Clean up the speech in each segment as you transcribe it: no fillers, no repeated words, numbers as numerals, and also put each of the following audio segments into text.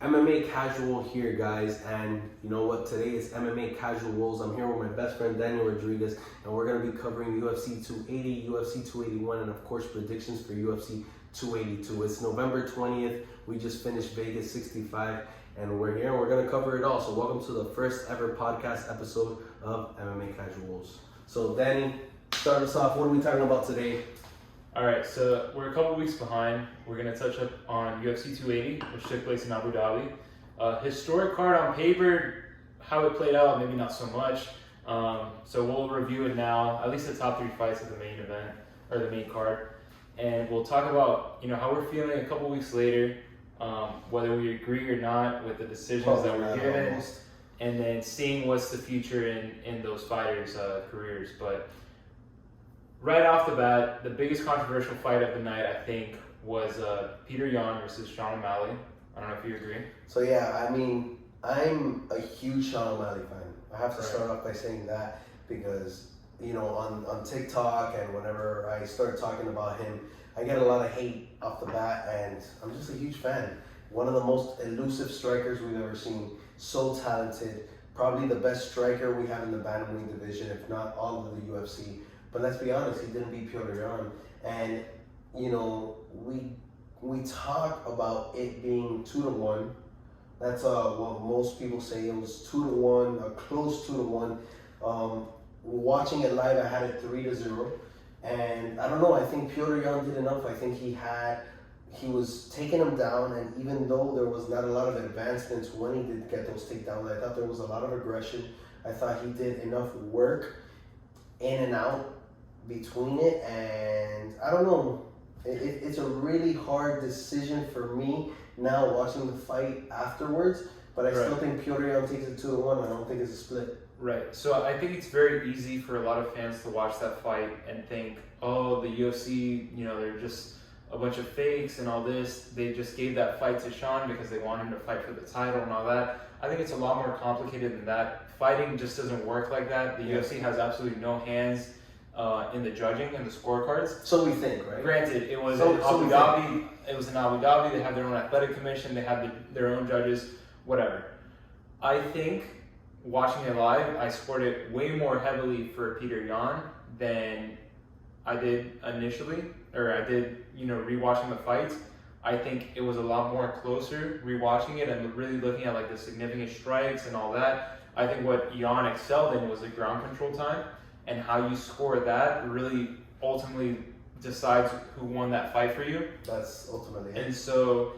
MMA Casual here, guys, and you know what? Today is MMA Casuals. I'm here with my best friend Daniel Rodriguez, and we're going to be covering UFC 280, UFC 281, and of course predictions for UFC 282. It's November 20th. We just finished Vegas 65, and we're here and we're going to cover it all. So welcome to the first ever podcast episode of MMA Casuals. So Danny, start us off. What are we talking about today? All right, so we're a couple weeks behind. We're going to touch up on UFC 280, which took place in Abu Dhabi. Historic card on paper, how it played out, maybe not so much. So we'll review it now, at least the top 3 fights of the main event, or the main card. And we'll talk about, how we're feeling a couple weeks later, whether we agree or not with the decisions that were given, and then seeing what's the future in those fighters' careers. But right off the bat, the biggest controversial fight of the night, I think, was Peter Yan versus Sean O'Malley. I don't know if you agree. So yeah, I mean, I'm a huge Sean O'Malley fan. I have to start off by saying that because, on TikTok and whenever I start talking about him, I get a lot of hate off the bat, and I'm just a huge fan. One of the most elusive strikers we've ever seen. So talented. Probably the best striker we have in the bantamweight division, if not all of the UFC. But let's be honest, he didn't beat Petr Yan. And, we talk about it being 2-1. That's what most people say. It was 2-1, a close 2-1. Watching it live, I had it 3-0. And I don't know, I think Petr Yan did enough. I think he was taking him down, and even though there was not a lot of advancements when he did get those takedowns, I thought there was a lot of aggression. I thought he did enough work in and out between it, and I don't know. It's a really hard decision for me now watching the fight afterwards, but I still think Petr Yan takes it 2-1. I don't think it's a split. Right. So I think it's very easy for a lot of fans to watch that fight and think, oh, the UFC, they're just a bunch of fakes and all this. They just gave that fight to Sean because they want him to fight for the title and all that. I think it's a lot more complicated than that. Fighting just doesn't work like that. The UFC has absolutely no hands in the judging and the scorecards. So we think, right? Granted, it was in Abu Dhabi. It was in Abu Dhabi. They have their own athletic commission. They have their own judges. Whatever. I think watching it live, I scored it way more heavily for Petr Yan than I did initially, or I did, rewatching the fights. I think it was a lot more closer rewatching it and really looking at the significant strikes and all that. I think what Yan excelled in was the ground control time, and how you score that really ultimately decides who won that fight for you. That's ultimately it. And so,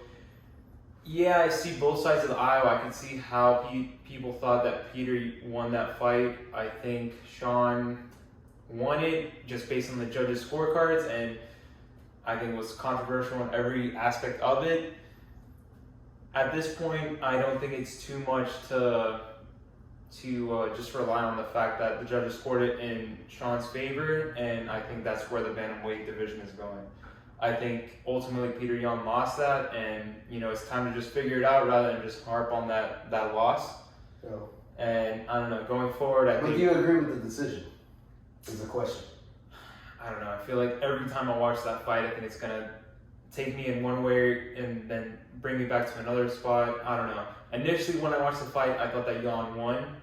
yeah, I see both sides of the aisle. I can see how people thought that Peter won that fight. I think Sean won it just based on the judges' scorecards, and I think it was controversial in every aspect of it. At this point, I don't think it's too much to just rely on the fact that the judges scored it in Sean's favor, and I think that's where the bantamweight division is going. I think ultimately Petr Yan lost that, and it's time to just figure it out rather than just harp on that loss. Yeah. And I don't know, going forward, I think. Do you agree with the decision? Is the question. I don't know. I feel like every time I watch that fight, I think it's gonna take me in one way and then bring me back to another spot. I don't know. Initially, when I watched the fight, I thought that Yan won.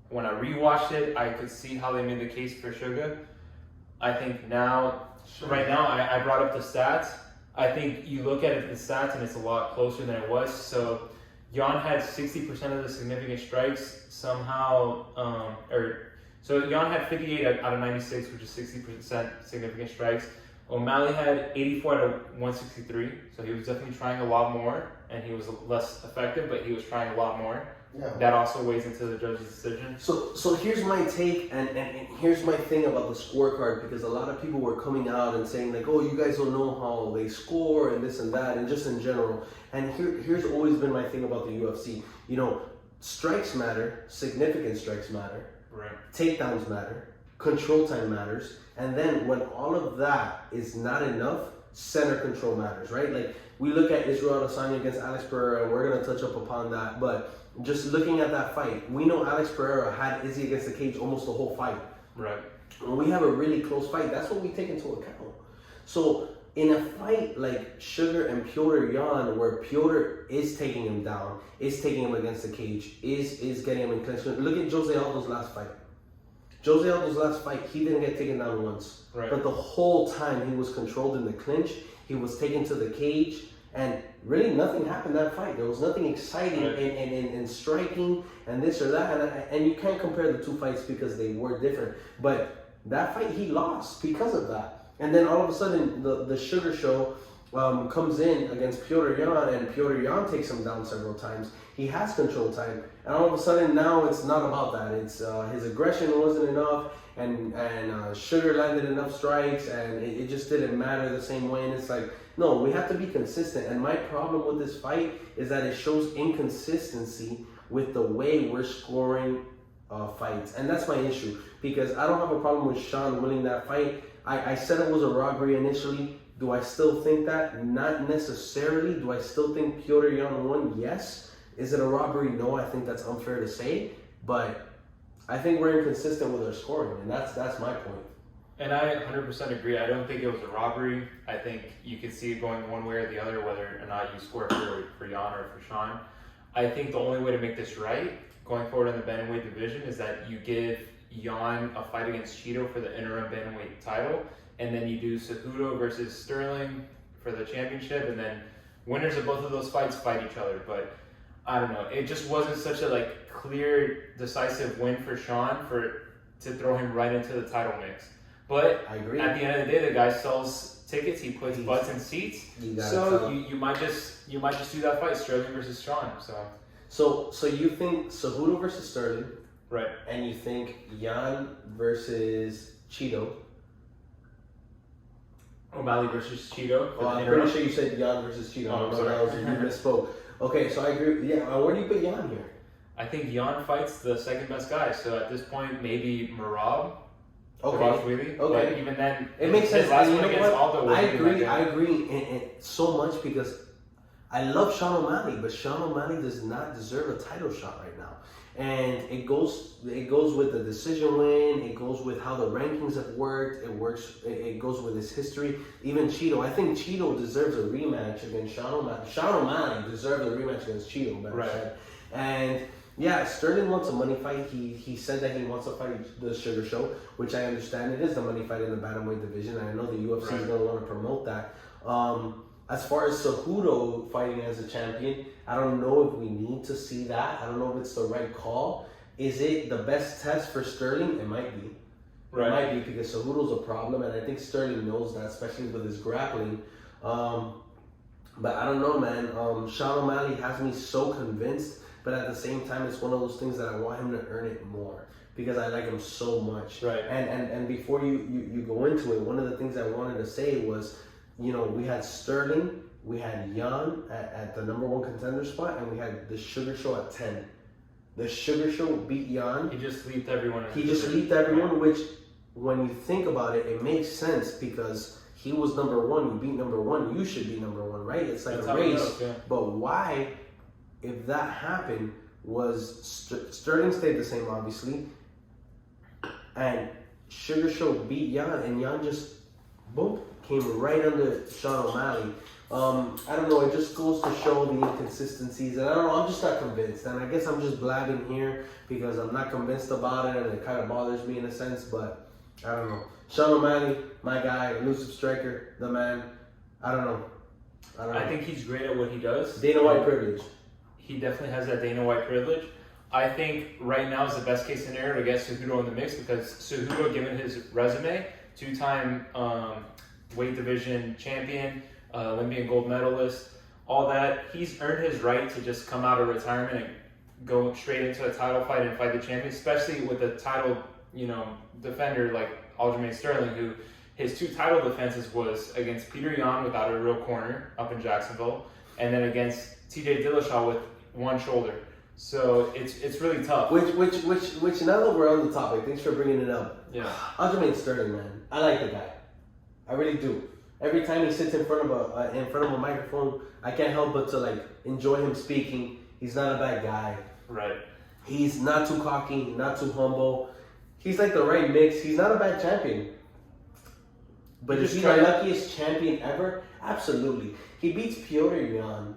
When I rewatched it, I could see how they made the case for Sugar. I think now, right now, I brought up the stats. I think you look at it, the stats, and it's a lot closer than it was. So Yan had 60% of the significant strikes somehow, So Yan had 58 out of 96, which is 60% significant strikes. O'Malley had 84 out of 163, so he was definitely trying a lot more, and he was less effective, but he was trying a lot more. Yeah. That also weighs into the judge's decision. So here's my take, and here's my thing about the scorecard, because a lot of people were coming out and saying oh, you guys don't know how they score and this and that, and just in general. And here's always been my thing about the UFC. Strikes matter, significant strikes matter. Right. Takedowns matter, control time matters, and then when all of that is not enough, center control matters, right? We look at Israel Adesanya against Alex Pereira, and we're going to touch up upon that, but just looking at that fight, we know Alex Pereira had Izzy against the cage almost the whole fight. Right. When we have a really close fight, that's what we take into account. So in a fight like Sugar and Piotr Jan, where Piotr is taking him down, is taking him against the cage, is getting him in clinch. Look at Jose Aldo's last fight. Jose Aldo's last fight, he didn't get taken down once. Right. But the whole time he was controlled in the clinch, he was taken to the cage, and really nothing happened that fight. There was nothing exciting in striking and this or that. And you can't compare the two fights because they were different. But that fight he lost because of that. And then all of a sudden, the Sugar Show comes in against Piotr Jan, and Piotr Jan takes him down several times. He has control time, and all of a sudden now it's not about that. It's his aggression wasn't enough, and Sugar landed enough strikes, and it just didn't matter the same way. And it's like, no, we have to be consistent. And my problem with this fight is that it shows inconsistency with the way we're scoring fights, and that's my issue, because I don't have a problem with Sean winning that fight. I said it was a robbery initially. Do I still think that? Not necessarily. Do I still think Piotr Jan won? Yes. Is it a robbery? No, I think that's unfair to say. But I think we're inconsistent with our scoring, and that's my point. And I 100% agree. I don't think it was a robbery. I think you could see it going one way or the other, whether or not you score for Jan or for Sean. I think the only way to make this right, going forward in the bantamweight division, is that you give Jan a fight against Cheeto for the interim bantamweight title, and then you do Cejudo versus Sterling for the championship, and then winners of both of those fights fight each other. But I don't know, it just wasn't such a clear, decisive win for Sean to throw him right into the title mix. But I agree. At the end of the day, the guy sells tickets, he puts butts in seats. So you might just do that fight, Sterling versus Sean. So you think Cejudo versus Sterling? Right. And you think Jan versus Cheeto? O'Malley versus Cheeto. Oh, I'm pretty sure you said Jan versus Cheeto. Oh, You misspoke. Okay, so I agree. Yeah, where do you put Jan here? I think Jan fights the second best guy. So at this point, maybe Merab. Okay. But even then, it makes sense. Last You one know against what? Aldo was I agree and so much, because I love Sean O'Malley, but Sean O'Malley does not deserve a title shot right now. And it goes with the decision win. It goes with how the rankings have worked. It goes with his history. Even Cheeto, I think Cheeto deserves a rematch against Sean O'Malley. Sean O'Malley deserves a rematch against Cheeto, better said. And yeah, Sterling wants a money fight. He said that he wants to fight the Sugar Show, which I understand. It is the money fight in the bantamweight division. I know the UFC is going to want to promote that. As far as Cejudo fighting as a champion, I don't know if we need to see that. I don't know if it's the right call. Is it the best test for Sterling? It might be. Right. It might be, because Cejudo's a problem, and I think Sterling knows that, especially with his grappling. But I don't know, man. Sean O'Malley has me so convinced, but at the same time, it's one of those things that I want him to earn it more, because I like him so much. Right. And before you go into it, one of the things I wanted to say was, we had Sterling, we had Jan at the number one contender spot, and we had the Sugar Show at 10. The Sugar Show beat Jan. He just leaped everyone. Which, when you think about it, it makes sense, because he was number one. You beat number one, you should be number one, right? It's like a race. But why, if that happened, was Sterling stayed the same, obviously, and Sugar Show beat Jan, and Jan just, boom, came right under Sean O'Malley. I don't know, it just goes to show the inconsistencies, and I don't know, I'm just not convinced, and I guess I'm just blabbing here because I'm not convinced about it, and it kind of bothers me in a sense, but I don't know. Sean O'Malley, my guy, elusive striker, the man. I don't know. I think he's great at what he does. Dana White privilege. He definitely has that Dana White privilege. I think right now is the best case scenario to get Cejudo in the mix, because Cejudo, given his resume, two-time weight division champion, Olympian gold medalist, all that, he's earned his right to just come out of retirement and go straight into a title fight and fight the champion, especially with a title, defender like Aljamain Sterling, who his two title defenses was against Peter Yan without a real corner up in Jacksonville, and then against TJ Dillashaw with one shoulder. So it's really tough. Which now that we're on the topic, thanks for bringing it up. Yeah. Aljamain Sterling, man, I like the guy. I really do. Every time he sits in front of a microphone, I can't help but to enjoy him speaking. He's not a bad guy. Right. He's not too cocky, not too humble. He's like the right mix. He's not a bad champion. But is he the luckiest champion ever? Absolutely. He beats Piotr Jan.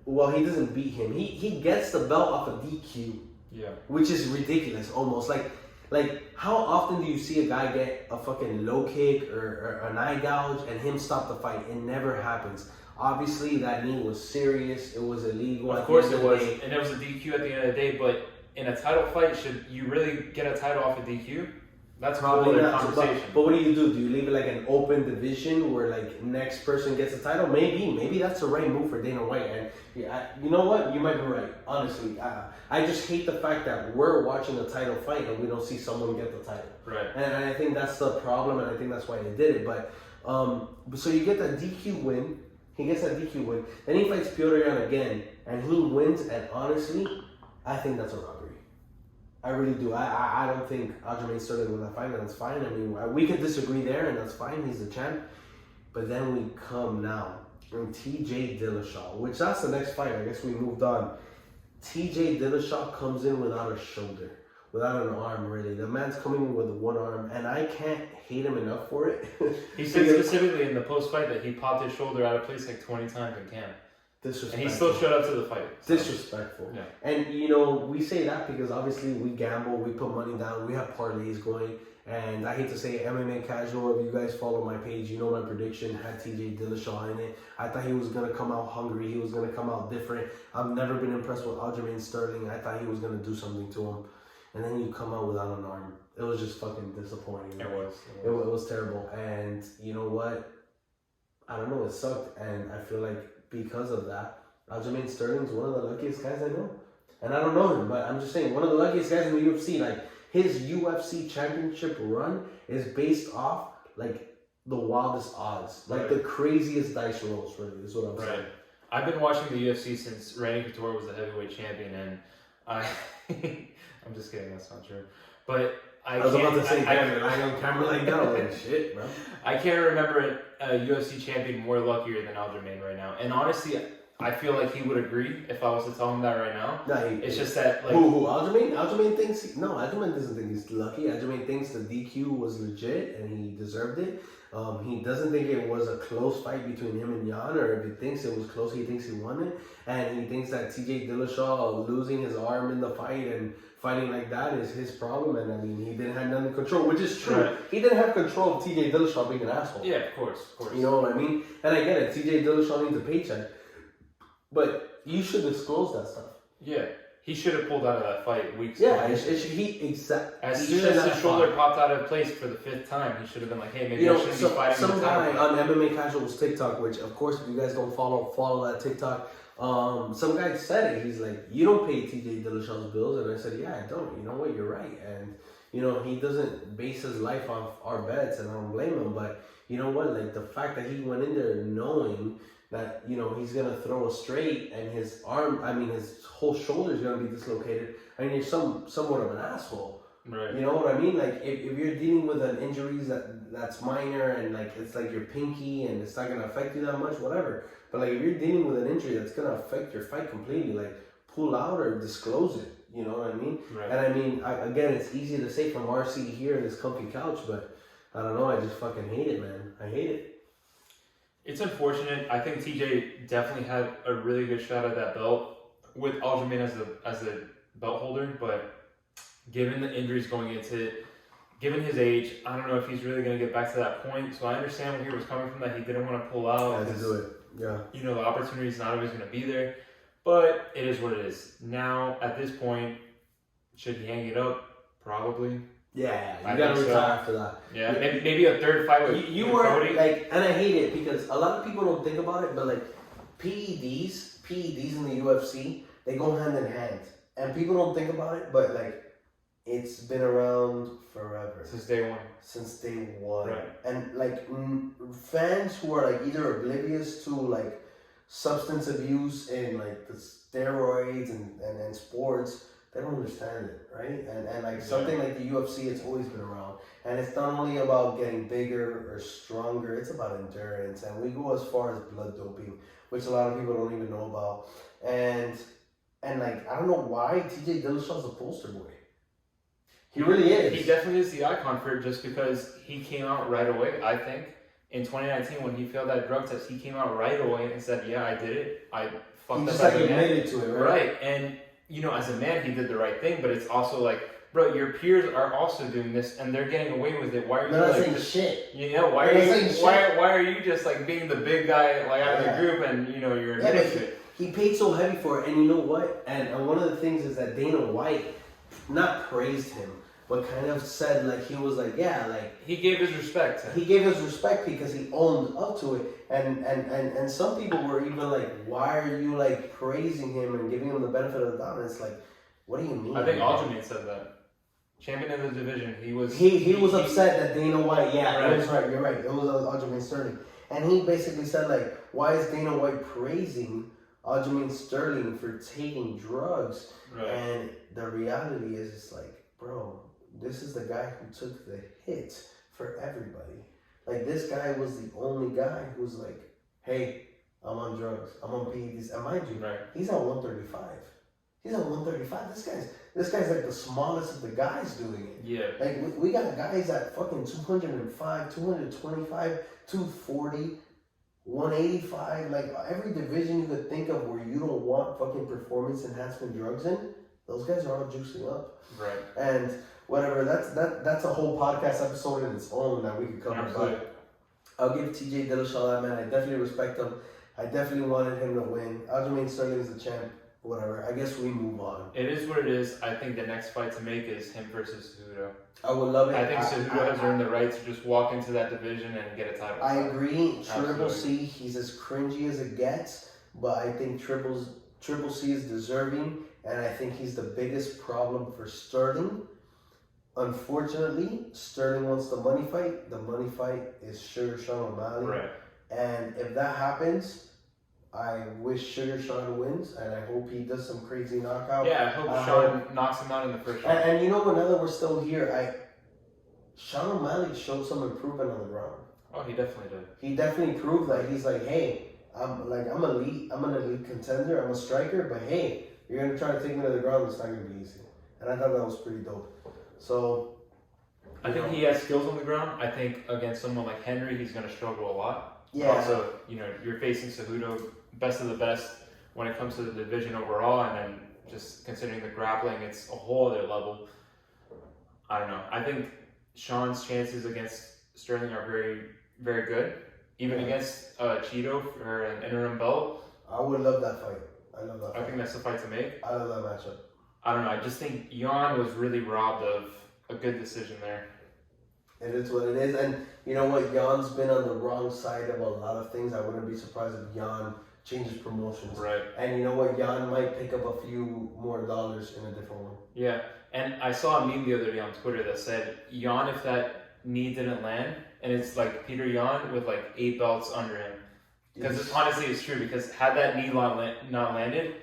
Well, he doesn't beat him. He gets the belt off of DQ. Yeah. Which is ridiculous, almost. Like, how often do you see a guy get a fucking low kick or an eye gouge and him stop the fight? It never happens. Obviously, that knee was serious. It was illegal. Of course it was. And it was a DQ at the end of the day. But in a title fight, should you really get a title off a DQ? That's probably a conversation. But what do? Do you leave it like an open division where like next person gets a title? Maybe that's the right move for Dana White. And you know what? You might be right. Honestly, I just hate the fact that we're watching a title fight and we don't see someone get the title. Right. And I think that's the problem, and I think that's why they did it. But so you get that DQ win. He gets that DQ win. Then he fights Piotr Jan again, and he wins. And honestly, I think that's a robbery. I really do. I don't think Aljamain Sterling won that fight, and that's fine. I mean, we could disagree there, and that's fine. He's the champ. But then we come now on TJ Dillashaw, which that's the next fight. I guess we moved on. TJ Dillashaw comes in without a shoulder, without an arm, really. The man's coming in with one arm, and I can't hate him enough for it. He said specifically in the post-fight that he popped his shoulder out of place like 20 times in camp. And he still showed up to the fight. So. Disrespectful. Yeah. And, you know, we say that because obviously we gamble, we put money down, we have parlays going. And I hate to say it, MMA Casual, if you guys follow my page, you know my prediction had TJ Dillashaw in it. I thought he was going to come out hungry. He was going to come out different. I've never been impressed with Aljamain Sterling. I thought he was going to do something to him. And then you come out without an arm. It was just fucking disappointing. It was. It was terrible. And you know what? I don't know. It sucked. And I feel like because of that, Aljamain Sterling's one of the luckiest guys I know. And I don't know him, but I'm just saying, one of the luckiest guys in the UFC. Like, his UFC championship run is based off, like, the wildest odds. Like, the craziest dice rolls, really, is what I'm saying. I've been watching the UFC since Randy Couture was the heavyweight champion, and I'm just kidding, that's not true. But I was about to say, lying on camera like that, I'm like, shit, bro. I can't remember a UFC champion more luckier than Aljamain right now. And honestly, I feel like he would agree if I was to tell him that right now. No, it's just that, like... Who? Aljamain? Aljamain thinks... Aljamain doesn't think he's lucky. Aljamain thinks the DQ was legit and he deserved it. He doesn't think it was a close fight between him and Jan, or if he thinks it was close, he thinks he won it. And he thinks that TJ Dillashaw losing his arm in the fight and fighting like that is his problem. And I mean, he didn't have none of control, which is true. Right. He didn't have control of TJ Dillashaw being an asshole. Yeah, of course. You know what I mean? And I get it. TJ Dillashaw needs a paycheck. But you should disclose that stuff. Yeah. He should have pulled out of that fight weeks ago. Yeah, as soon as his shoulder popped out of place for the 5th time, he should have been like, hey, maybe I shouldn't be fighting some guy on MMA Casual's TikTok, which, of course, if you guys don't follow that TikTok, some guy said it. He's like, you don't pay TJ Dillashaw's bills. And I said, yeah, I don't. You know what? You're right. And, you know, he doesn't base his life off our bets, and I don't blame him. But, you know what? Like, the fact that he went in there knowing that, you know, he's going to throw a straight and his whole shoulder is going to be dislocated. I mean, you're somewhat of an asshole. Right. You know what I mean? Like, if you're dealing with an injury that's minor and, like, it's like your pinky and it's not going to affect you that much, whatever. But, like, if you're dealing with an injury that's going to affect your fight completely, like, pull out or disclose it. You know what I mean? Right. And, I mean, again, it's easy to say from our seat here in this comfy couch, but I don't know. I just fucking hate it, man. I hate it. It's unfortunate. I think TJ definitely had a really good shot at that belt with Aljamain as the belt holder, but given the injuries going into it, given his age, I don't know if he's really going to get back to that point. So I understand where he was coming from, that he didn't want to pull out. Had to do it. Yeah. You know, the opportunity's not always going to be there, but it is what it is. Now, at this point, should he hang it up? Probably. Yeah, you gotta retire after that. Yeah, maybe a third fight with you were Cody. Like, and I hate it because a lot of people don't think about it, but like PEDs in the UFC, they go hand in hand, and people don't think about it, but like it's been around forever since day one. Right. And like fans who are like either oblivious to like substance abuse and like the steroids and sports. They don't understand it, right? And like something like the UFC, it's always been around. And it's not only about getting bigger or stronger, it's about endurance. And we go as far as blood doping, which a lot of people don't even know about. And like, I don't know why TJ Dillashaw's a poster boy. He really is. He definitely is the icon for it, just because he came out right away. I think in 2019 when he failed that drug test, he came out right away and said, "Yeah, I did it. I fucked He up." just as like a man." admitted to it, right? Right, and as a man, he did the right thing. But it's also like, bro, your peers are also doing this, and they're getting away with it. Why are you They're not like saying just, shit. Why are you why are you just like being the big guy like out of the group, and you're admitting to it? He paid so heavy for it, and you know what? And one of the things is that Dana White not praised him, but kind of said like he was like, yeah, like he gave his respect. He gave his respect because he owned up to it, and some people were even like, why are you like praising him and giving him the benefit of the doubt? And it's like, what do you mean? I think Aljamain said that. Champion of the division, he was upset that Dana White. Yeah, right. It was right. You're right. It was Aljamain Sterling, and he basically said like, why is Dana White praising Aljamain Sterling for taking drugs? Right. And the reality is, it's like, bro, this is the guy who took the hit for everybody. Like, this guy was the only guy who's like, hey, I'm on drugs, I'm on PEDs, and mind you, right. He's at 135. He's at 135. This guy's like the smallest of the guys doing it. Yeah. Like, we got guys at fucking 205, 225, 240, 185. Like, every division you could think of where you don't want fucking performance enhancement drugs in, those guys are all juicing up. Right. And whatever, that's a whole podcast episode in its own that we could cover. Absolutely. But I'll give TJ Dillashaw that, man. I definitely respect him. I definitely wanted him to win. Aljamain Sterling is the champ. Whatever. I guess we move on. It is what it is. I think the next fight to make is him versus Cejudo. I would love it. I think Cejudo has earned the right to just walk into that division and get a title. I agree. Absolutely. Triple C, he's as cringy as it gets, but I think Triple C is deserving, and I think he's the biggest problem for Sterling. Unfortunately, Sterling wants the money fight. The money fight is Sugar Sean O'Malley. Right. And if that happens, I wish Sugar Sean wins, and I hope he does some crazy knockout. Yeah, I hope Sean knocks him out in the first round. And you know what? Now that we're still here, Sean O'Malley showed some improvement on the ground. Oh, he definitely did. He definitely proved that he's like, hey, I'm elite. I'm an elite contender. I'm a striker, but hey, you're gonna try to take me to the ground. It's not gonna be easy. And I thought that was pretty dope. So, I think he has skills on the ground. I think against someone like Henry, he's gonna struggle a lot. yeah. Also, you're facing Cejudo, best of the best when it comes to the division overall, and then just considering the grappling, it's a whole other level. I don't know. I think Sean's chances against Sterling are very, very good. Even against Cheeto for an interim belt. I would love that fight. I love that fight. I think that's the fight to make. I love that matchup. I don't know. I just think Jan was really robbed of a good decision there. It is what it is. And you know what? Jan's been on the wrong side of a lot of things. I wouldn't be surprised if Jan changes promotions. Right. And you know what? Jan might pick up a few more dollars in a different one. Yeah. And I saw a meme the other day on Twitter that said, Jan, if that knee didn't land, and it's like Peter Yan with like 8 belts under him. Because honestly, it's true. Because had that knee not landed,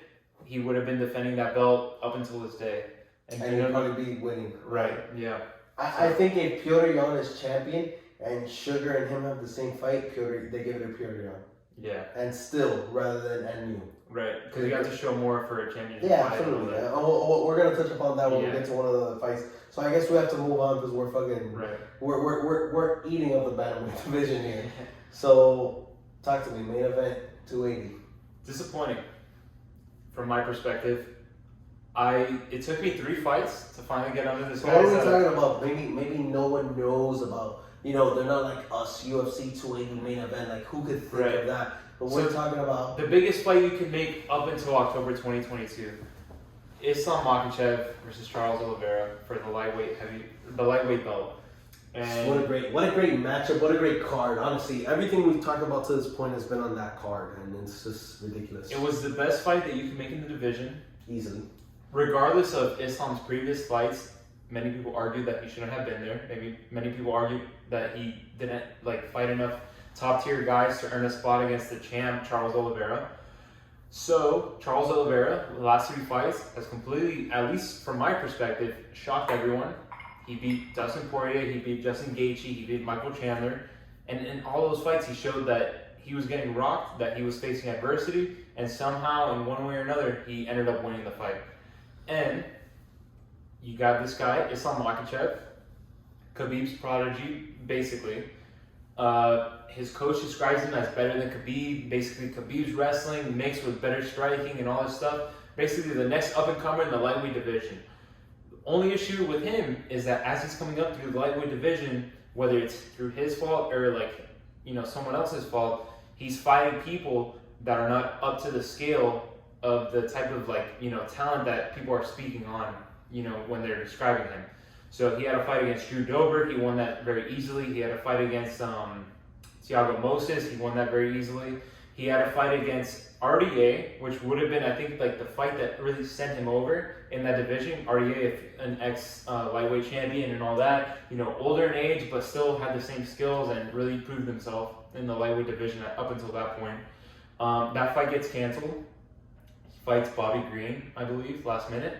he would have been defending that belt up until this day. And he'd probably be winning. Right, yeah. I think if Piotr Jan is champion and Sugar and him have the same fight, they give it to Piotr Jan. Yeah. And still, rather than NU. Right, because you have to show more for a championship Yeah, fight. absolutely. We're going to touch upon that when we get to one of the fights. So I guess we have to move on because we're fucking... Right. We're eating up the bantamweight division here. So, talk to me. Main event, 280. Disappointing. From my perspective. It took me 3 fights to finally get under this So what are we talking about? Maybe no one knows about, they're not like us, UFC 280 main event, like who could think of that? But we're talking about... The biggest fight you could make up until October 2022. Islam Makhachev versus Charles Oliveira for the lightweight belt. And what a great matchup, what a great card. Honestly, everything we've talked about to this point has been on that card, and it's just ridiculous. It was the best fight that you could make in the division. Easily. Regardless of Islam's previous fights, many people argue that he shouldn't have been there. Maybe many people argue that he didn't fight enough top tier guys to earn a spot against the champ Charles Oliveira. So Charles Oliveira, the last 3 fights, has completely, at least from my perspective, shocked everyone. He beat Dustin Poirier, he beat Justin Gaethje, he beat Michael Chandler, and in all those fights he showed that he was getting rocked, that he was facing adversity, and somehow in one way or another he ended up winning the fight. And you got this guy, Islam Makhachev, Khabib's prodigy, basically. His coach describes him as better than Khabib. Basically, Khabib's wrestling mixed with better striking and all this stuff. Basically, the next up-and-comer in the lightweight division. The only issue with him is that as he's coming up through the lightweight division, whether it's through his fault or someone else's fault, he's fighting people that are not up to the scale of the type of talent that people are speaking on, when they're describing him. So he had a fight against Drew Dober. He won that very easily. He had a fight against Thiago Moses. He won that very easily. He had a fight against RDA, which would have been, I think, the fight that really sent him over in that division. RDA, an ex-lightweight champion and all that. Older in age, but still had the same skills and really proved himself in the lightweight division up until that point. That fight gets canceled. He fights Bobby Green, I believe, last minute.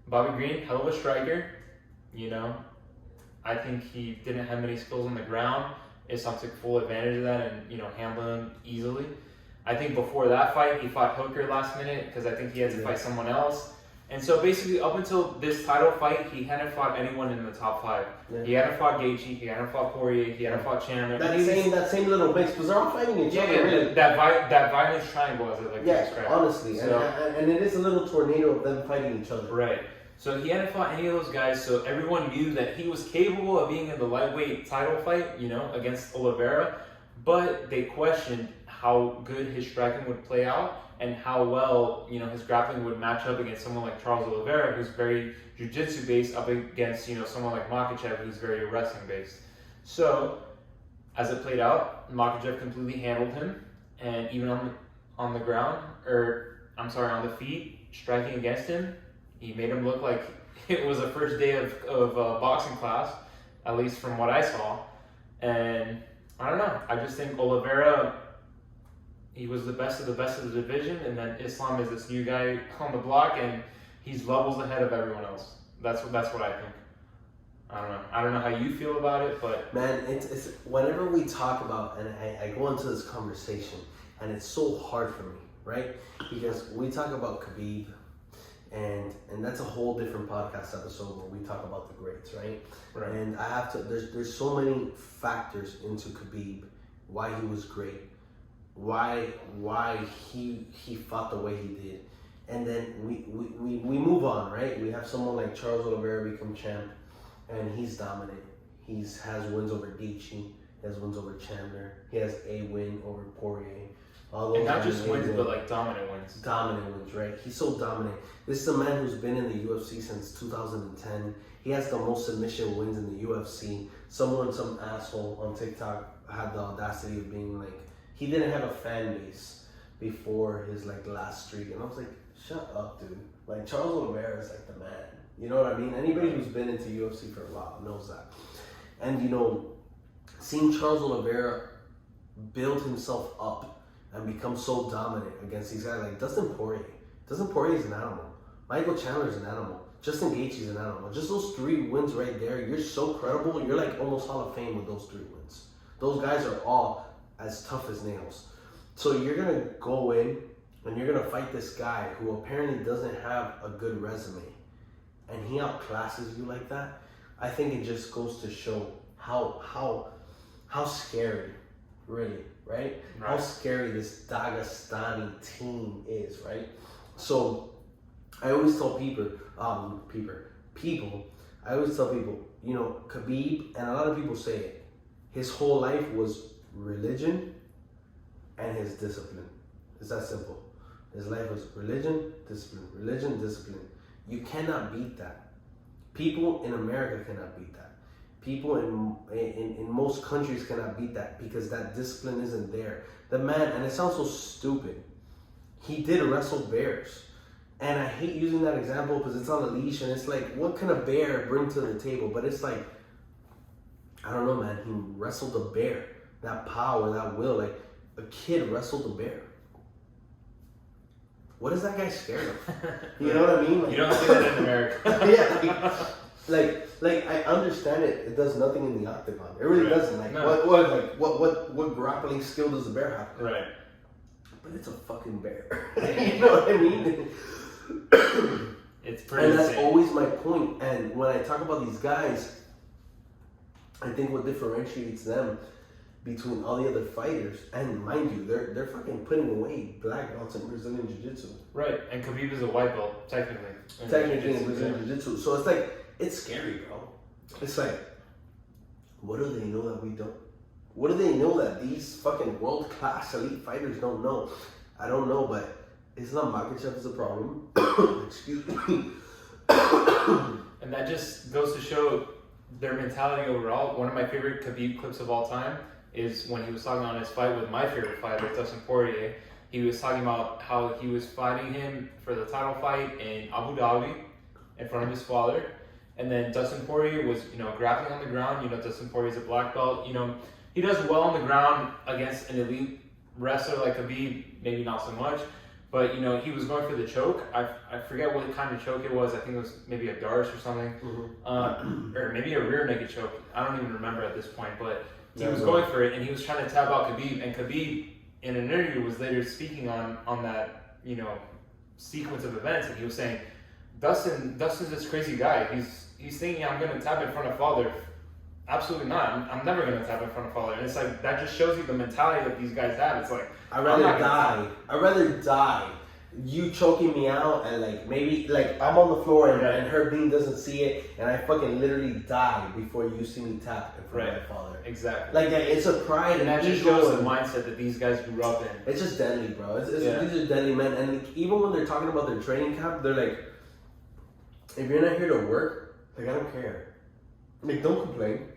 Bobby Green, hell of a striker. I think he didn't have many skills on the ground. Islam took full advantage of that and, handled him easily. I think before that fight, he fought Hooker last minute because I think he had to fight someone else. And so basically, up until this title fight, he hadn't fought anyone in the top 5. Yeah. He hadn't fought Gaethje, he hadn't fought Poirier, he hadn't fought Chandler. That same little mix, because they're all fighting each other. Really. That violence triangle, as I like to describe. Honestly, so, and it is a little tornado of them fighting each other. Right. So he hadn't fought any of those guys, so everyone knew that he was capable of being in the lightweight title fight, against Oliveira, but they questioned how good his striking would play out and how well, his grappling would match up against someone like Charles Oliveira, who's very jiu-jitsu based, up against, someone like Makhachev, who's very wrestling based. So, as it played out, Makhachev completely handled him, and even on the ground, on the feet, striking against him, he made him look like it was the first day of boxing class, at least from what I saw. And I don't know. I just think Oliveira, he was the best of the division, and then Islam is this new guy on the block, and he's levels ahead of everyone else. That's what I think. I don't know. I don't know how you feel about it, but man, it's whenever we talk about, and I go into this conversation, and it's so hard for me, right? Because we talk about Khabib. And that's a whole different podcast episode where we talk about the greats, right? And I have to. There's so many factors into Khabib, why he was great, why he fought the way he did, and then we move on, right? We have someone like Charles Oliveira become champ, and he's dominant. He has wins over Gaethje, he has wins over Chandler, he has a win over Poirier. And not just wins, but dominant wins. Dominant wins, right? He's so dominant. This is a man who's been in the UFC since 2010. He has the most submission wins in the UFC. Some asshole on TikTok had the audacity of being like, he didn't have a fan base before his last streak. And I was like, shut up, dude. Charles Oliveira is the man. You know what I mean? Anybody who's been into UFC for a while knows that. And, seeing Charles Oliveira build himself up and become so dominant against these guys like Dustin Poirier. Dustin Poirier is an animal. Michael Chandler is an animal. Justin Gaethje is an animal. Just those 3 wins right there, you're so credible. You're almost Hall of Fame with those 3 wins. Those guys are all as tough as nails. So you're going to go in and you're going to fight this guy who apparently doesn't have a good resume, and he outclasses you like that. I think it just goes to show how scary, really, right? How scary this Dagestani team is, right? So I always tell people, I always tell people, Khabib, and a lot of people say it, his whole life was religion and his discipline. It's that simple. His life was religion, discipline. You cannot beat that. People in America cannot beat that. People in most countries cannot beat that because that discipline isn't there. The man, and it sounds so stupid, he did wrestle bears. And I hate using that example because it's on a leash and it's what can a bear bring to the table? But it's I don't know, man. He wrestled a bear. That power, that will, a kid wrestled a bear. What is that guy scared of? You know what I mean? You don't see that in America. Yeah, I understand it. It does nothing in the octagon. It really doesn't. What grappling skill does the bear have? Right. But it's a fucking bear. You know what I mean? It's pretty And that's insane. always my point. And when I talk about these guys, I think what differentiates them between all the other fighters, and mind you, they're fucking putting away black belts in Brazilian Jiu-Jitsu. Right, and Khabib is a white belt, technically. Technically in Brazilian Jiu-Jitsu. So it's like, it's scary, bro. It's like, what do they know that we don't? What do they know that these fucking world-class elite fighters don't know? I don't know, but Islam Makhachev is a problem. Excuse me. And that just goes to show their mentality overall. One of my favorite Khabib clips of all time is when he was talking on his fight with my favorite fighter, Dustin Poirier. He was talking about how he was fighting him for the title fight in Abu Dhabi in front of his father. And then Dustin Poirier was, grappling on the ground. Dustin Poirier's a black belt. He does well on the ground against an elite wrestler like Khabib, maybe not so much. But, he was going for the choke. I forget what kind of choke it was. I think it was maybe a Darce or something. Mm-hmm. Or maybe a rear naked choke. I don't even remember at this point. But he was going for it, and he was trying to tap out Khabib. And Khabib, in an interview, was later speaking on that, sequence of events. And he was saying, Dustin's this crazy guy. He's thinking I'm going to tap in front of father. Absolutely not. I'm never going to tap in front of father. And it's like, that just shows you the mentality that these guys have. It's like, I'd rather die. You choking me out and maybe I'm on the floor and her being doesn't see it and I fucking literally die before you see me tap in front of my father. Exactly. It's a pride and that just shows the mindset that these guys grew up in. It's just deadly, bro. These are deadly men. And even when they're talking about their training camp, they're like, if you're not here to work, I don't care. Don't complain.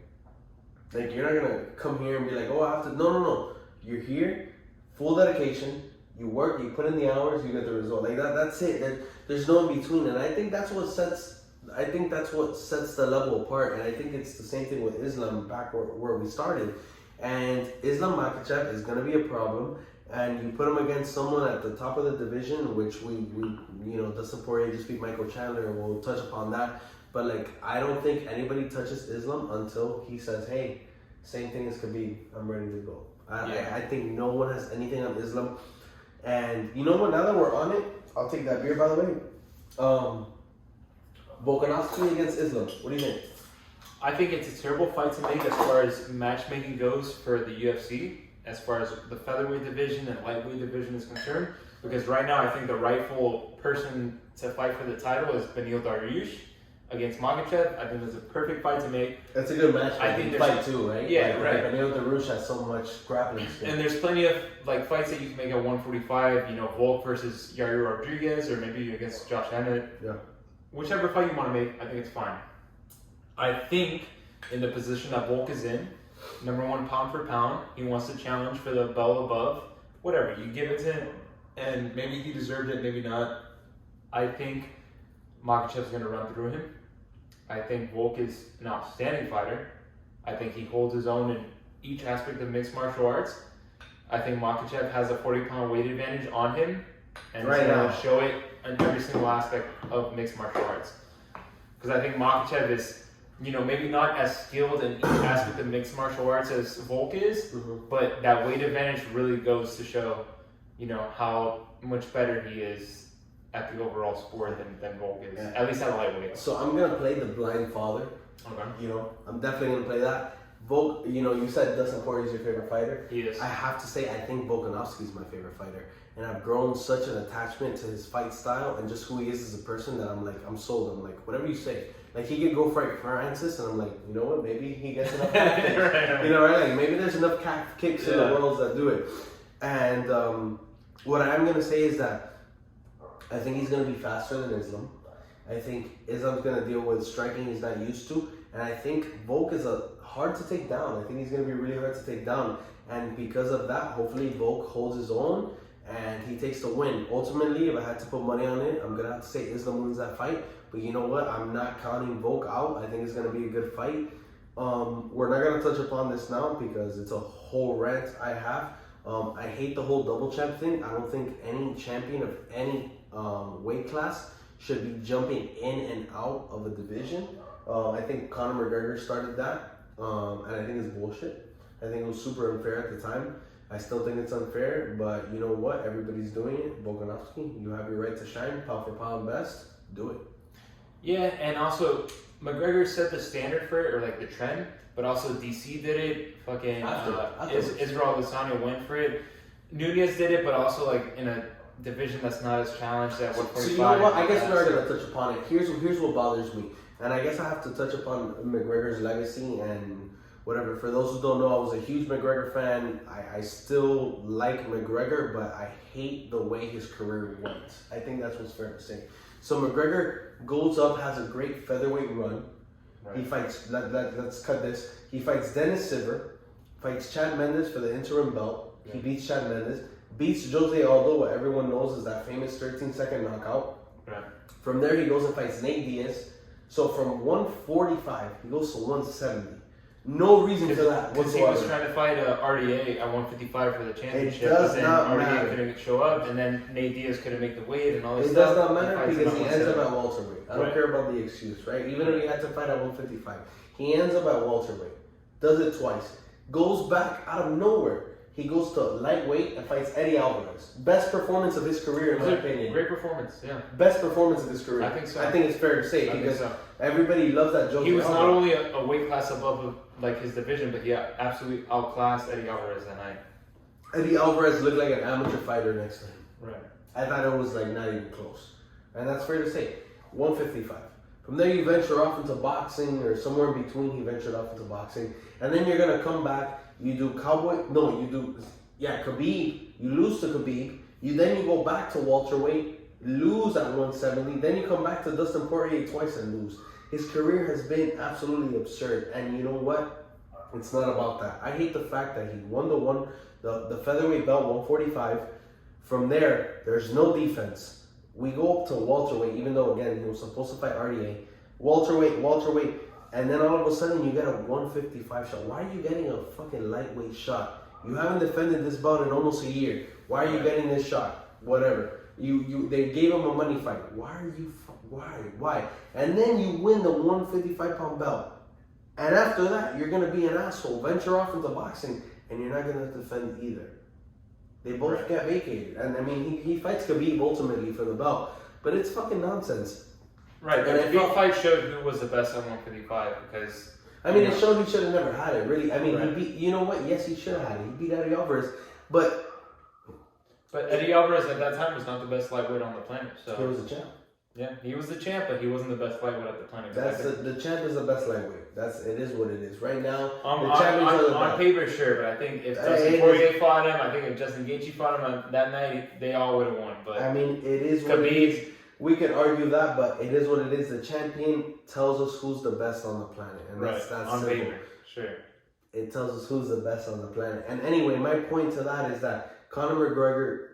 You're not gonna come here and be like, oh, I have to. No. You're here, full dedication. You work, you put in the hours, you get the result. That's it. There's no in between, and I think that's what sets. I think that's what sets the level apart, and I think it's the same thing with Islam back where we started. And Islam Makhachev is gonna be a problem, and you put him against someone at the top of the division, which we Dustin Poirier just beat Michael Chandler, and we'll touch upon that. But I don't think anybody touches Islam until he says, "Hey, same thing as Khabib. I'm ready to go." I think no one has anything on Islam. And you know what? Now that we're on it, I'll take that beer. By the way, Volkanovski against Islam. What do you think? I think it's a terrible fight to make as far as matchmaking goes for the UFC, as far as the featherweight division and lightweight division is concerned. Because right now, I think the rightful person to fight for the title is Beneil Dariush against Makhachev. I think it's a perfect fight to make. That's a good match. I think fight too, right? Yeah, right. Beneil Dariush has so much grappling skill. And there's plenty of fights that you can make at 145. Volk versus Yair Rodriguez, or maybe against Josh Emmett. Yeah. Whichever fight you want to make, I think it's fine. I think in the position that Volk is in, number one pound for pound, he wants to challenge for the belt above. Whatever, you give it to him, and maybe he deserved it, maybe not. I think Makhachev's going to run through him. I think Volk is an outstanding fighter. I think he holds his own in each aspect of mixed martial arts. I think Makhachev has a 40-pound weight advantage on him, and he's going to show it in every single aspect of mixed martial arts. Because I think Makhachev is, maybe not as skilled in each aspect of mixed martial arts as Volk is, but that weight advantage really goes to show, how much better he is at the overall sport than Volk is, at least at lightweight. So I'm gonna play the blind father. Okay. I'm definitely gonna play that. Volk, you said Dustin Poirier is your favorite fighter. He is. I have to say, I think Volkanovski is my favorite fighter, and I've grown such an attachment to his fight style and just who he is as a person that I'm sold. I'm like, whatever you say. He could go fight Francis, and I'm like, you know what? Maybe he gets enough calf kicks. Right? Maybe there's enough calf kicks in the world that do it. And what I'm gonna say is that I think he's going to be faster than Islam. I think Islam's going to deal with striking he's not used to. And I think Volk is hard to take down. I think he's going to be really hard to take down. And because of that, hopefully Volk holds his own and he takes the win. Ultimately, if I had to put money on it, I'm going to have to say Islam wins that fight. But you know what? I'm not counting Volk out. I think it's going to be a good fight. We're not going to touch upon this now because it's a whole rant I have. I hate the whole double champ thing. I don't think any champion of any weight class should be jumping in and out of a division. I think Conor McGregor started that, and I think it's bullshit. I think it was super unfair at the time. I still think it's unfair, but you know what? Everybody's doing it. Volkanovski, you have your right to shine. Pound for pound best. Do it. Yeah, and also McGregor set the standard for it, or like the trend, but also DC did it. Fucking Israel Adesanya went for it. Nunez did it, but also like in a division that's not as challenged at 145. So you know what? I guess we're not gonna touch upon it. Here's what bothers me, and I guess I have to touch upon McGregor's legacy and whatever. For those who don't know, I was a huge McGregor fan. I still like McGregor, but I hate the way his career went. I think that's what's fair to say. So McGregor goes up, has a great featherweight run. Right. He fights. Let's cut this. He fights Dennis Siver, fights Chad Mendes for the interim belt. Yeah. He beats Chad Mendes. Beats Jose Aldo, what everyone knows is that famous 13-second knockout. Right. From there, he goes and fights Nate Diaz. So from 145, he goes to 170. No reason for that because he was trying to fight RDA at 155 for the championship. It does but then not RDA matter. Couldn't show up, and then Nate Diaz couldn't make the weight and all this stuff. It does not matter because he ends up at welterweight. I don't care about the excuse, right? Even if he had to fight at 155, he ends up at welterweight. Does it twice. Goes back out of nowhere. He goes to lightweight and fights Eddie Alvarez. Best performance of his career, in my opinion. Great performance, yeah. Best performance of his career. I think so. I think it's fair to say because everybody loves that Jose. He was not only a weight class above like his division, but yeah, absolutely outclassed Eddie Alvarez that night. Eddie Alvarez looked like an amateur fighter next to him. Right. I thought it was like not even close, and that's fair to say. 155. From there, you venture off into boxing, or somewhere in between. He ventured off into boxing, and then you're gonna come back. You do Khabib. You lose to Khabib. Then you go back to welterweight, lose at 170. Then you come back to Dustin Poirier twice and lose. His career has been absolutely absurd, and you know what? It's not about that. I hate the fact that he won the featherweight belt 145. From there, there's no defense. We go up to welterweight, even though again he was supposed to fight RDA. Welterweight. And then all of a sudden you get a 155 shot. Why are you getting a fucking lightweight shot? You haven't defended this belt in almost a year. Why are you getting this shot? Whatever. They gave him a money fight. Why? And then you win the 155-pound belt. And after that, you're gonna be an asshole. Venture off into boxing, and you're not gonna defend either. They both get vacated. And I mean, he fights Khabib ultimately for the belt, but it's fucking nonsense. Right, and the big fight showed who was the best at 155 because... I mean, it showed he should have never had it, really. I mean, he beat... You know what? Yes, he should have had it. He beat Eddie Alvarez, but... But Eddie Alvarez at that time was not the best lightweight on the planet, so... He was the champ. Yeah, he was the champ, but he wasn't the best lightweight at the planet. The champ is the best lightweight. It is what it is. Right now, the champions are the best. On paper, sure, but I think if Dustin Poirier fought him, I think if Justin Gaethje fought him that night, they all would have won. But I mean, it is what it is. We can argue that, but it is what it is. The champion tells us who's the best on the planet, and that's on simple. Paper, sure. It tells us who's the best on the planet. And anyway, my point to that is that Conor McGregor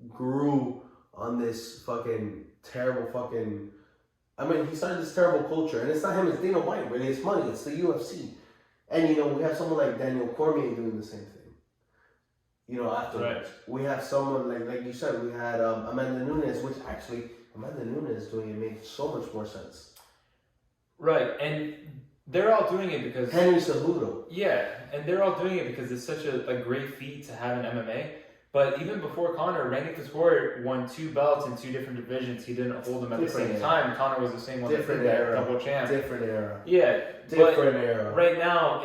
grew on this fucking terrible fucking... I mean, he started this terrible culture, and it's not him, it's Dana White, really. It's money, it's the UFC. And, you know, we have someone like Daniel Cormier doing the same thing. You know, afterwards. Right. We have someone, like you said, we had Amanda Nunes, which actually... Amanda Nunes doing it makes so much more sense. Right, and they're all doing it because... Henry Cejudo. Yeah, and they're all doing it because it's such a great feat to have in MMA. But even before Conor, Randy Couture won 2 belts in 2 different divisions. He didn't hold them at the same time. Conor was the same one that did that, double champ. Different era. Yeah, different era. Right now,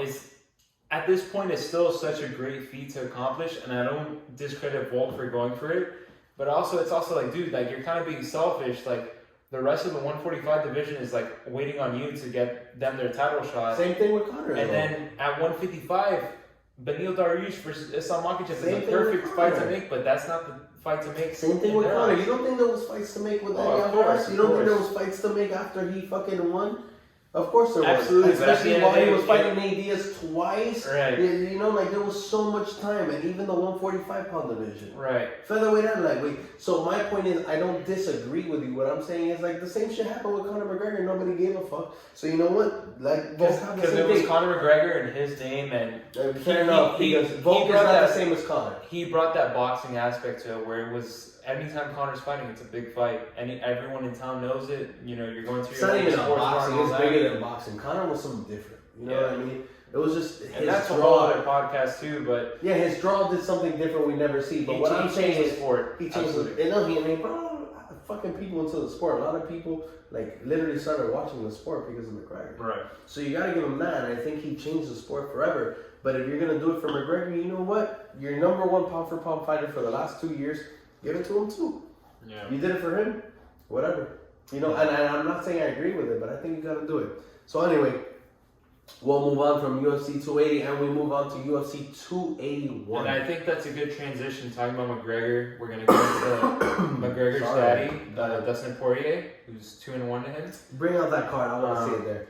at this point, it's still such a great feat to accomplish, and I don't discredit Volk for going for it. But also, it's also like, dude, like, you're kind of being selfish. Like, the rest of the 145 division is, like, waiting on you to get them their title shot. Same thing with Conor. And then at 155, Beneil Dariush versus Islam Makhachev is a perfect fight to make, but that's not the fight to make. Same thing with Conor. You don't think there was fights to make with Eddie Alvarez? You don't think there was fights to make after he fucking won? Of course there was. Absolutely. Especially while he was fighting Nate Diaz twice. Right. You know, like, there was so much time, and even the 145-pound division. Right. Featherweight and lightweight. So my point is, I don't disagree with you. What I'm saying is, like, the same shit happened with Conor McGregor. Nobody gave a fuck. So you know what? Like, both have the same thing. Because it was Conor McGregor and his name, and fair enough. Because Volk is not the same as Conor. He brought that boxing aspect to it, where it was. Anytime Conor's fighting, it's a big fight. Everyone in town knows it. You know, you're going to your... It's not even boxing. It's bigger than boxing. Conor was something different. You know what I mean? It was just his that's draw. A whole other podcast too, but... Yeah, his draw did something different we never see. But what I'm saying is... He changed it. No, I mean, bro, fucking people into the sport. A lot of people like literally started watching the sport because of McGregor. Right. So you gotta give him that, and I think he changed the sport forever. But if you're gonna do it for McGregor, you know what? Your number one pound for pound fighter for the last 2 years, give it to him too. Yeah. You did it for him, whatever. You know, and I'm not saying I agree with it, but I think you gotta do it. So anyway, we'll move on from UFC 280 and we move on to UFC 281. And I think that's a good transition. Talking about McGregor, we're gonna go into McGregor's daddy, Dustin Poirier, who's 2-1 to him. Bring out that card. I want to see it there.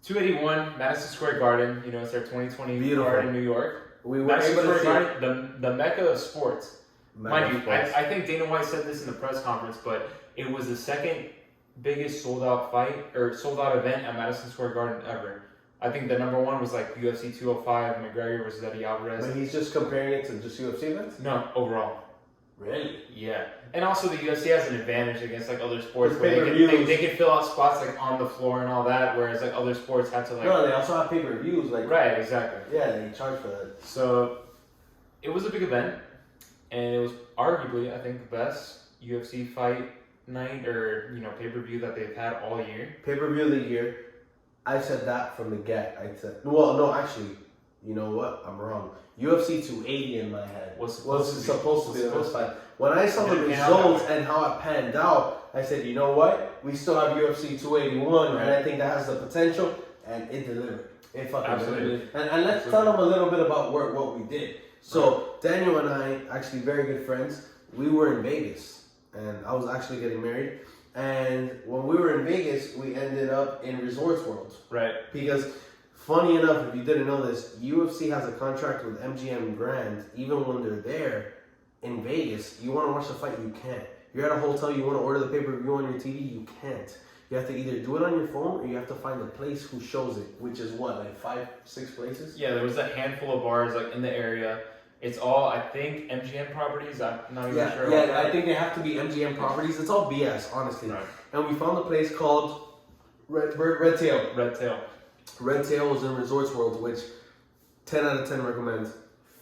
281, Madison Square Garden. You know, it's their 2020 Beautiful. card in New York. We were Madison able to Square see Garden, the mecca of sports. Mind you, I think Dana White said this in the press conference, but it was the second biggest sold out event at Madison Square Garden ever. I think the number one was like UFC 205, McGregor versus Eddie Alvarez. But he's just comparing it to just UFC events? No, overall. Really? Yeah. And also the UFC has an advantage against like other sports where pay-per-views. they can fill out spots like on the floor and all that, whereas like other sports have to like... No, they also have pay-per-views. Like, right, exactly. Yeah, they charge for that. So it was a big event, and it was arguably, I think, the best UFC fight night or, you know, pay-per-view that they've had all year. Pay-per-view of the year. I said that from the get. I said, well, no, actually, you know what? I'm wrong. UFC 280 in my head was supposed to be the best fight. When I saw the results and how it panned out, I said, you know what? We still have UFC 281, and I think that has the potential, and it delivered. It fucking delivered. And let's tell them a little bit about what we did. So Daniel and I, actually very good friends, we were in Vegas, and I was actually getting married. And when we were in Vegas, we ended up in Resorts World. Right. Because, funny enough, if you didn't know this, UFC has a contract with MGM Grand. Even when they're there in Vegas, you want to watch the fight, you can't. You're at a hotel, you want to order the pay-per-view on your TV, you can't. You have to either do it on your phone or you have to find the place who shows it, which is what, like 5-6 places? Yeah, there was a handful of bars like in the area. It's all, I think, MGM properties. I'm not even sure. Yeah, I think they have to be MGM properties. It's all BS, honestly. Right. And we found a place called Red Tail. Red Tail. Red Tail was in Resorts World, which 10 out of 10 recommend.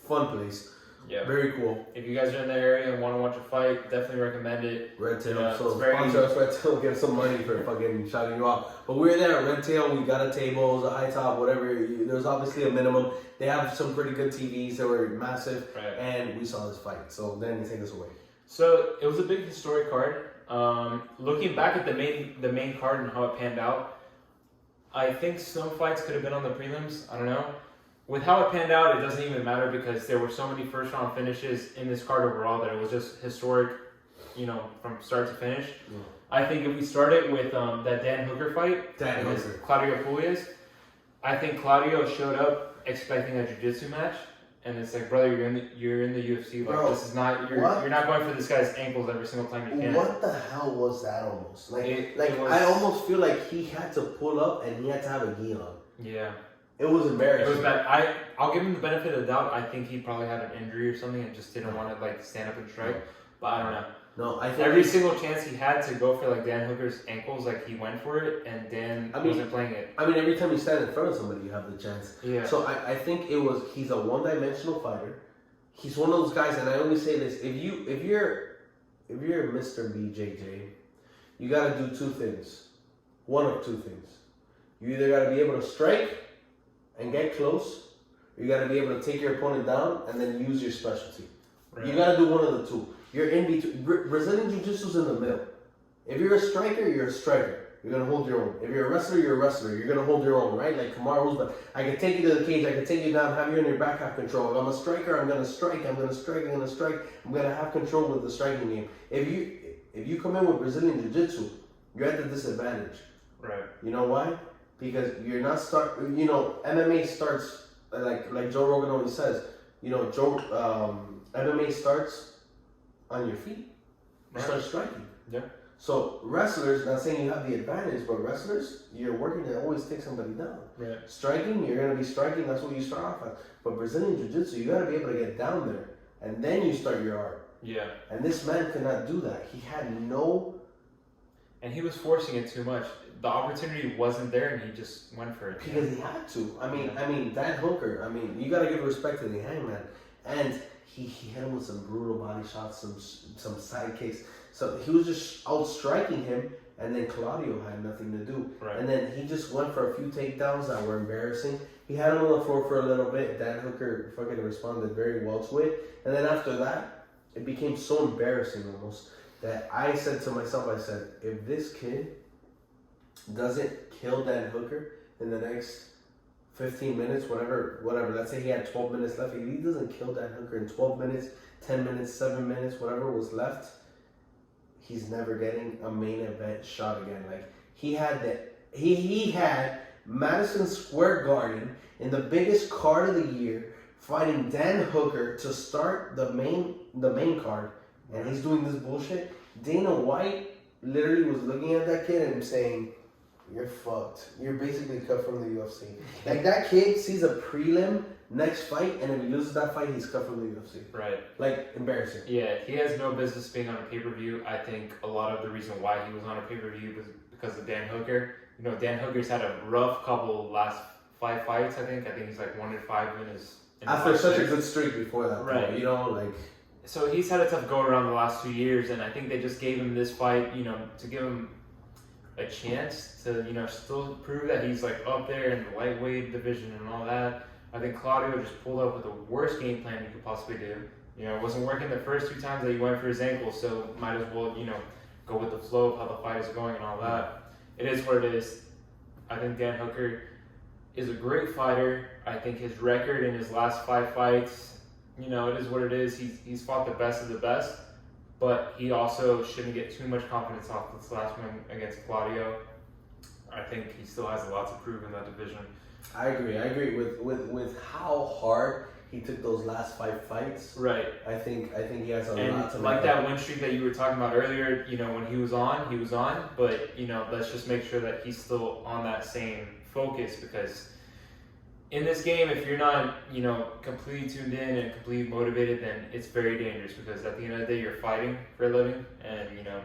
Fun place. Yeah. Very cool. If you guys are in the area and want to watch a fight, definitely recommend it. Red Tail. Yeah, so sponsor us, Red Tail, give some money for fucking shouting you out. But we were there at Red Tail. We got a table, it was a high top, whatever. There's obviously a minimum. They have some pretty good TVs that were massive. Right. And we saw this fight. So then take us away. So it was a big historic card. Looking back at the main card and how it panned out, I think some fights could have been on the prelims. I don't know. With how it panned out, it doesn't even matter because there were so many first round finishes in this card overall that it was just historic, you know, from start to finish. Yeah. I think if we started with that Dan Hooker fight against Claudio Pugliese, I think Claudio showed up expecting a jiu-jitsu match, and it's like, brother, you're in the UFC. Like, bro, this is not you're not going for this guy's ankles every single time you can. What the hell was that almost? Like I almost feel like he had to pull up and he had to have a gi on. Yeah. It was embarrassing. It was bad. I'll give him the benefit of the doubt. I think he probably had an injury or something and just didn't want to like stand up and strike. But I don't know. No, I think every single chance he had to go for like Dan Hooker's ankles, like he went for it, and Dan wasn't playing it. I mean, every time you stand in front of somebody, you have the chance. Yeah. So I think he's a one-dimensional fighter. He's one of those guys, and I only say this: if you're Mr. BJJ, you got to do two things. One of two things. You either got to be able to strike and get close, or you got to be able to take your opponent down and then use your specialty. Right. You got to do one of the two. You're in between. Brazilian Jiu-Jitsu's in the middle. If you're a striker, you're a striker. You're going to hold your own. If you're a wrestler, you're a wrestler. You're going to hold your own, right? Like Kamaru Usman. I can take you to the cage. I can take you down, have you in your back half control. If I'm a striker, I'm going to strike. I'm going to strike. I'm going to strike. I'm going to have control with the striking game. If you come in with Brazilian Jiu-Jitsu, you're at the disadvantage. Right. You know why? Because you're not MMA starts, like Joe Rogan always says, MMA starts on your feet. You start striking. Yeah. So wrestlers, not saying you have the advantage, but wrestlers, you're working to always take somebody down. Right. Striking, you're going to be striking, that's what you start off at. But Brazilian Jiu-Jitsu, you got to be able to get down there, and then you start your art. Yeah. And this man could not do that. He had no... And he was forcing it too much. The opportunity wasn't there, and he just went for it. Because he had to. I mean, Dan Hooker, you got to give respect to the Hangman. And he hit him with some brutal body shots, some side kicks. So he was just outstriking him, and then Claudio had nothing to do. Right. And then he just went for a few takedowns that were embarrassing. He had him on the floor for a little bit. Dan Hooker fucking responded very well to it. And then after that, it became so embarrassing almost that I said to myself, I said, if this kid doesn't kill Dan Hooker in the next 15 minutes, whatever, let's say he had 12 minutes left, if he doesn't kill Dan Hooker in 12 minutes, 10 minutes, 7 minutes, whatever was left, he's never getting a main event shot again. Like, he had Madison Square Garden in the biggest card of the year fighting Dan Hooker to start the main card, and he's doing this bullshit. Dana White literally was looking at that kid and saying, you're fucked. You're basically cut from the UFC. Like, that kid sees a prelim next fight, and if he loses that fight, he's cut from the UFC. Right. Like, embarrassing. Yeah, he has no business being on a pay-per-view. I think a lot of the reason why he was on a pay-per-view was because of Dan Hooker. You know, Dan Hooker's had a rough couple last 5 fights, I think. I think he's like 1-5 in his... After such a good streak before that, right? Though, you know, like. So he's had a tough go around the last 2 years, and I think they just gave him this fight, you know, to give him a chance to, you know, still prove that he's like up there in the lightweight division and all that. I think Claudio just pulled up with the worst game plan you could possibly do. You know, it wasn't working the first 2 times that he went for his ankle, so might as well, you know, go with the flow of how the fight is going and all that. It is what it is. I think Dan Hooker is a great fighter. I think his record in his last 5 fights, you know, it is what it is. He's fought the best of the best, but he also shouldn't get too much confidence off this last one against Claudio. I think he still has a lot to prove in that division. I agree with how hard he took those last 5 fights. Right. I think he has a and lot to like make that up. win streak that you were talking about earlier, you know, when he was on, but, you know, let's just make sure that he's still on that same focus, because in this game, if you're not, you know, completely tuned in and completely motivated, then it's very dangerous, because at the end of the day, you're fighting for a living, and, you know,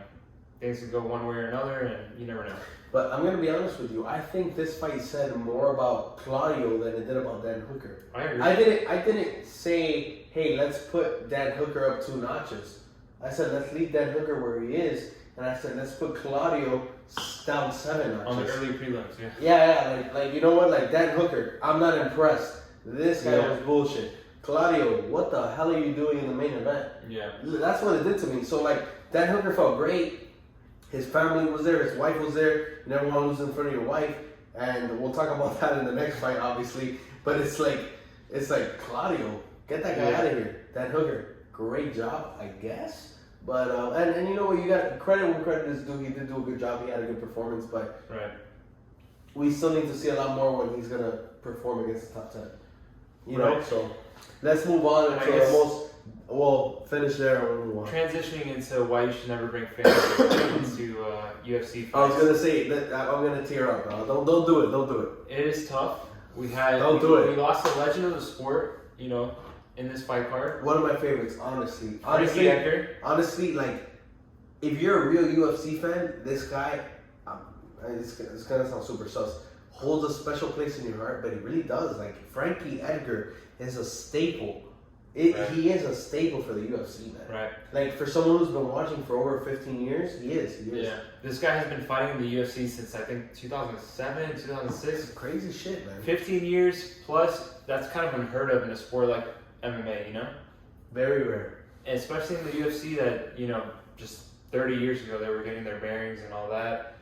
things can go one way or another, and you never know. But I'm gonna be honest with you. I think this fight said more about Claudio than it did about Dan Hooker. I agree. I didn't say, hey, let's put Dan Hooker up 2 notches. I said, let's leave Dan Hooker where he is, and I said, let's put Claudio down 7 notches. On the early prelims, yeah. Yeah, like you know what? Like, Dan Hooker, I'm not impressed. This guy was bullshit. Claudio, what the hell are you doing in the main event? Yeah. That's what it did to me. So, like, Dan Hooker felt great. His family was there. His wife was there. You never want to lose in front of your wife. And we'll talk about that in the next fight, obviously. But it's like Claudio, get that guy out of here. Dan Hooker, great job, I guess. But and you know what? You got credit when credit is due. He did do a good job. He had a good performance. But Right. we still need to see a lot more when he's gonna perform against the top 10. You know. Right. So let's move on I to guess- the most. Well, finish there and we'll move on. Transitioning into why you should never bring fans into UFC fights. I was gonna say that I'm gonna tear up, bro. Don't do it. Don't do it. It is tough. We lost the legend of the sport, you know, in this fight card. One of my favorites, honestly. Frankie Edgar. Honestly, like, if you're a real UFC fan, this guy, it's gonna sound super sus, holds a special place in your heart, but he really does. Like, Frankie Edgar is a staple. Right. He is a staple for the UFC, man. Right. Like, for someone who's been watching for over 15 years, he is. Yeah. This guy has been fighting in the UFC since, I think, 2007, 2006. It's crazy shit, man. 15 years plus. That's kind of unheard of in a sport like MMA, you know? Very rare. And especially in the UFC that, you know, just 30 years ago they were getting their bearings and all that.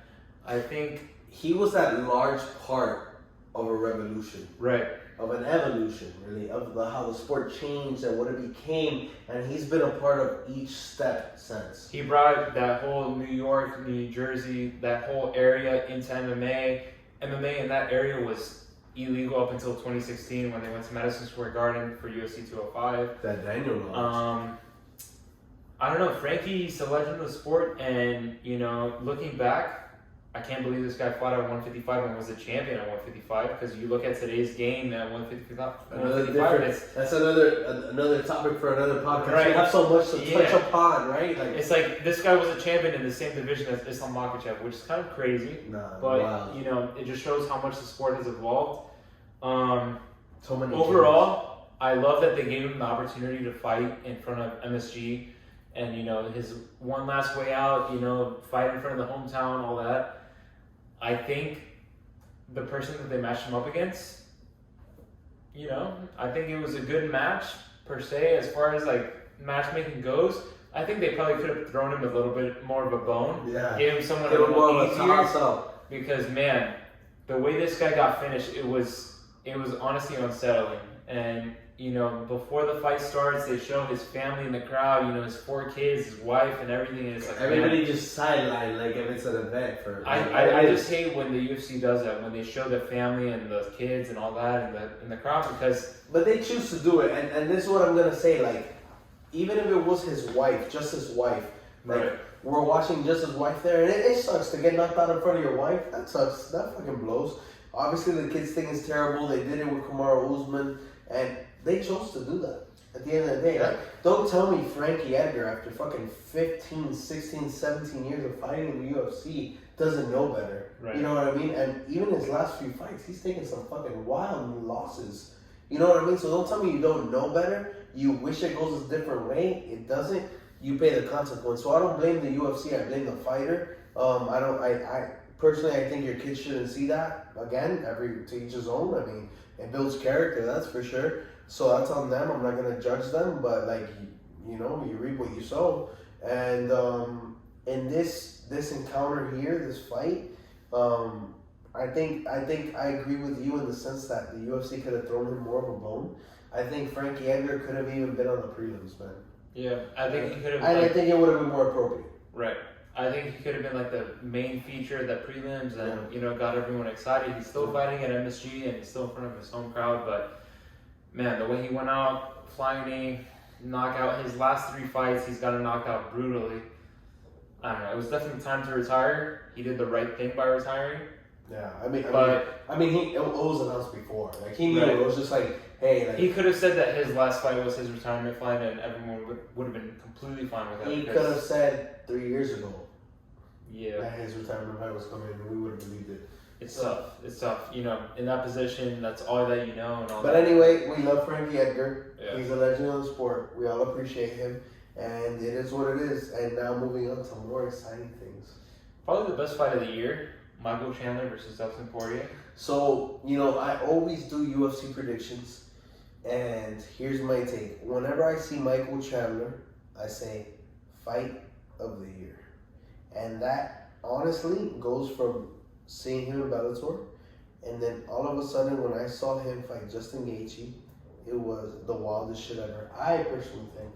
I think... He was that large part of a revolution. Right. Of an evolution, really, of how the sport changed and what it became, and he's been a part of each step since. He brought that whole New York, New Jersey, that whole area into MMA. MMA in that area was illegal up until 2016 when they went to Madison Square Garden for UFC 205. That Daniel lost. I don't know, Frankie's a legend of the sport, and, you know, looking back, I can't believe this guy fought at 155 and was a champion at 155, because you look at today's game at 155, That's another topic for another podcast. Right. We have so much to touch upon, right? Like, it's like this guy was a champion in the same division as Islam Makhachev, which is kind of crazy. But you know, it just shows how much the sport has evolved. So many overall, I love that they gave him the opportunity to fight in front of MSG and his one last way out, fight in front of the hometown, all that. I think the person that they matched him up against, I think it was a good match per se as far as like matchmaking goes. I think they probably could have thrown him a little bit more of a bone. Yeah. Gave him someone Give a him more little of a easier. toss-up. Because man, the way this guy got finished, it was honestly unsettling. And before the fight starts, they show his family in the crowd. His 4 kids, his wife, and everything. And it's like Everybody just sidelined like if it's an event for. I just hate when the UFC does that, when they show the family and the kids and all that in the crowd, because. But they choose to do it, and this is what I'm gonna say. Like, even if it was his wife, just his wife, like Right. we're watching just his wife there, and it sucks to get knocked out in front of your wife. That sucks. That fucking blows. Obviously, the kids thing is terrible. They did it with Kamaru Usman, and they chose to do that. At the end of the day, like, don't tell me Frankie Edgar, after fucking 15, 16, 17 years of fighting in the UFC, doesn't know better. Right. You know what I mean? And even his last few fights, he's taken some fucking wild losses. You know what I mean? So don't tell me you don't know better. You wish it goes a different way. It doesn't. You pay the consequence. So I don't blame the UFC. I blame the fighter. I personally, I think your kids shouldn't see that. Again, to each his own. I mean, it builds character, that's for sure. So that's on them. I'm not gonna judge them, but like, you reap what you sow. And in this encounter here, this fight, I think I agree with you in the sense that the UFC could have thrown him more of a bone. I think Frankie Edgar could have even been on the prelims, man. Yeah, I think he could have. I think it would have been more appropriate. Right. I think he could have been like the main feature of the prelims and, got everyone excited. He's still fighting at MSG and he's still in front of his home crowd. But, man, the way he went out, flying knee, knockout, his last 3 fights, he's got knocked out brutally. I don't know. It was definitely time to retire. He did the right thing by retiring. Yeah, it was announced before. Like, he knew Right. it was just like, hey, like, He could have said that his last fight was his retirement fight and everyone would have been completely fine with that. he could have said 3 years ago Yeah. that his retirement fight was coming, and we would have believed it. It's tough. It's tough. In that position, that's all that you know and all But that. anyway, we love Frankie Edgar. Yeah. He's a legend of the sport. We all appreciate him, and it is what it is. And now moving on to more exciting things. Probably the best fight of the year, Michael Chandler versus Dustin Poirier. So, I always do UFC predictions, and here's my take. Whenever I see Michael Chandler, I say, fight of the year. And that, honestly, goes from seeing him in Bellator, and then all of a sudden, when I saw him fight Justin Gaethje, it was the wildest shit ever. I personally think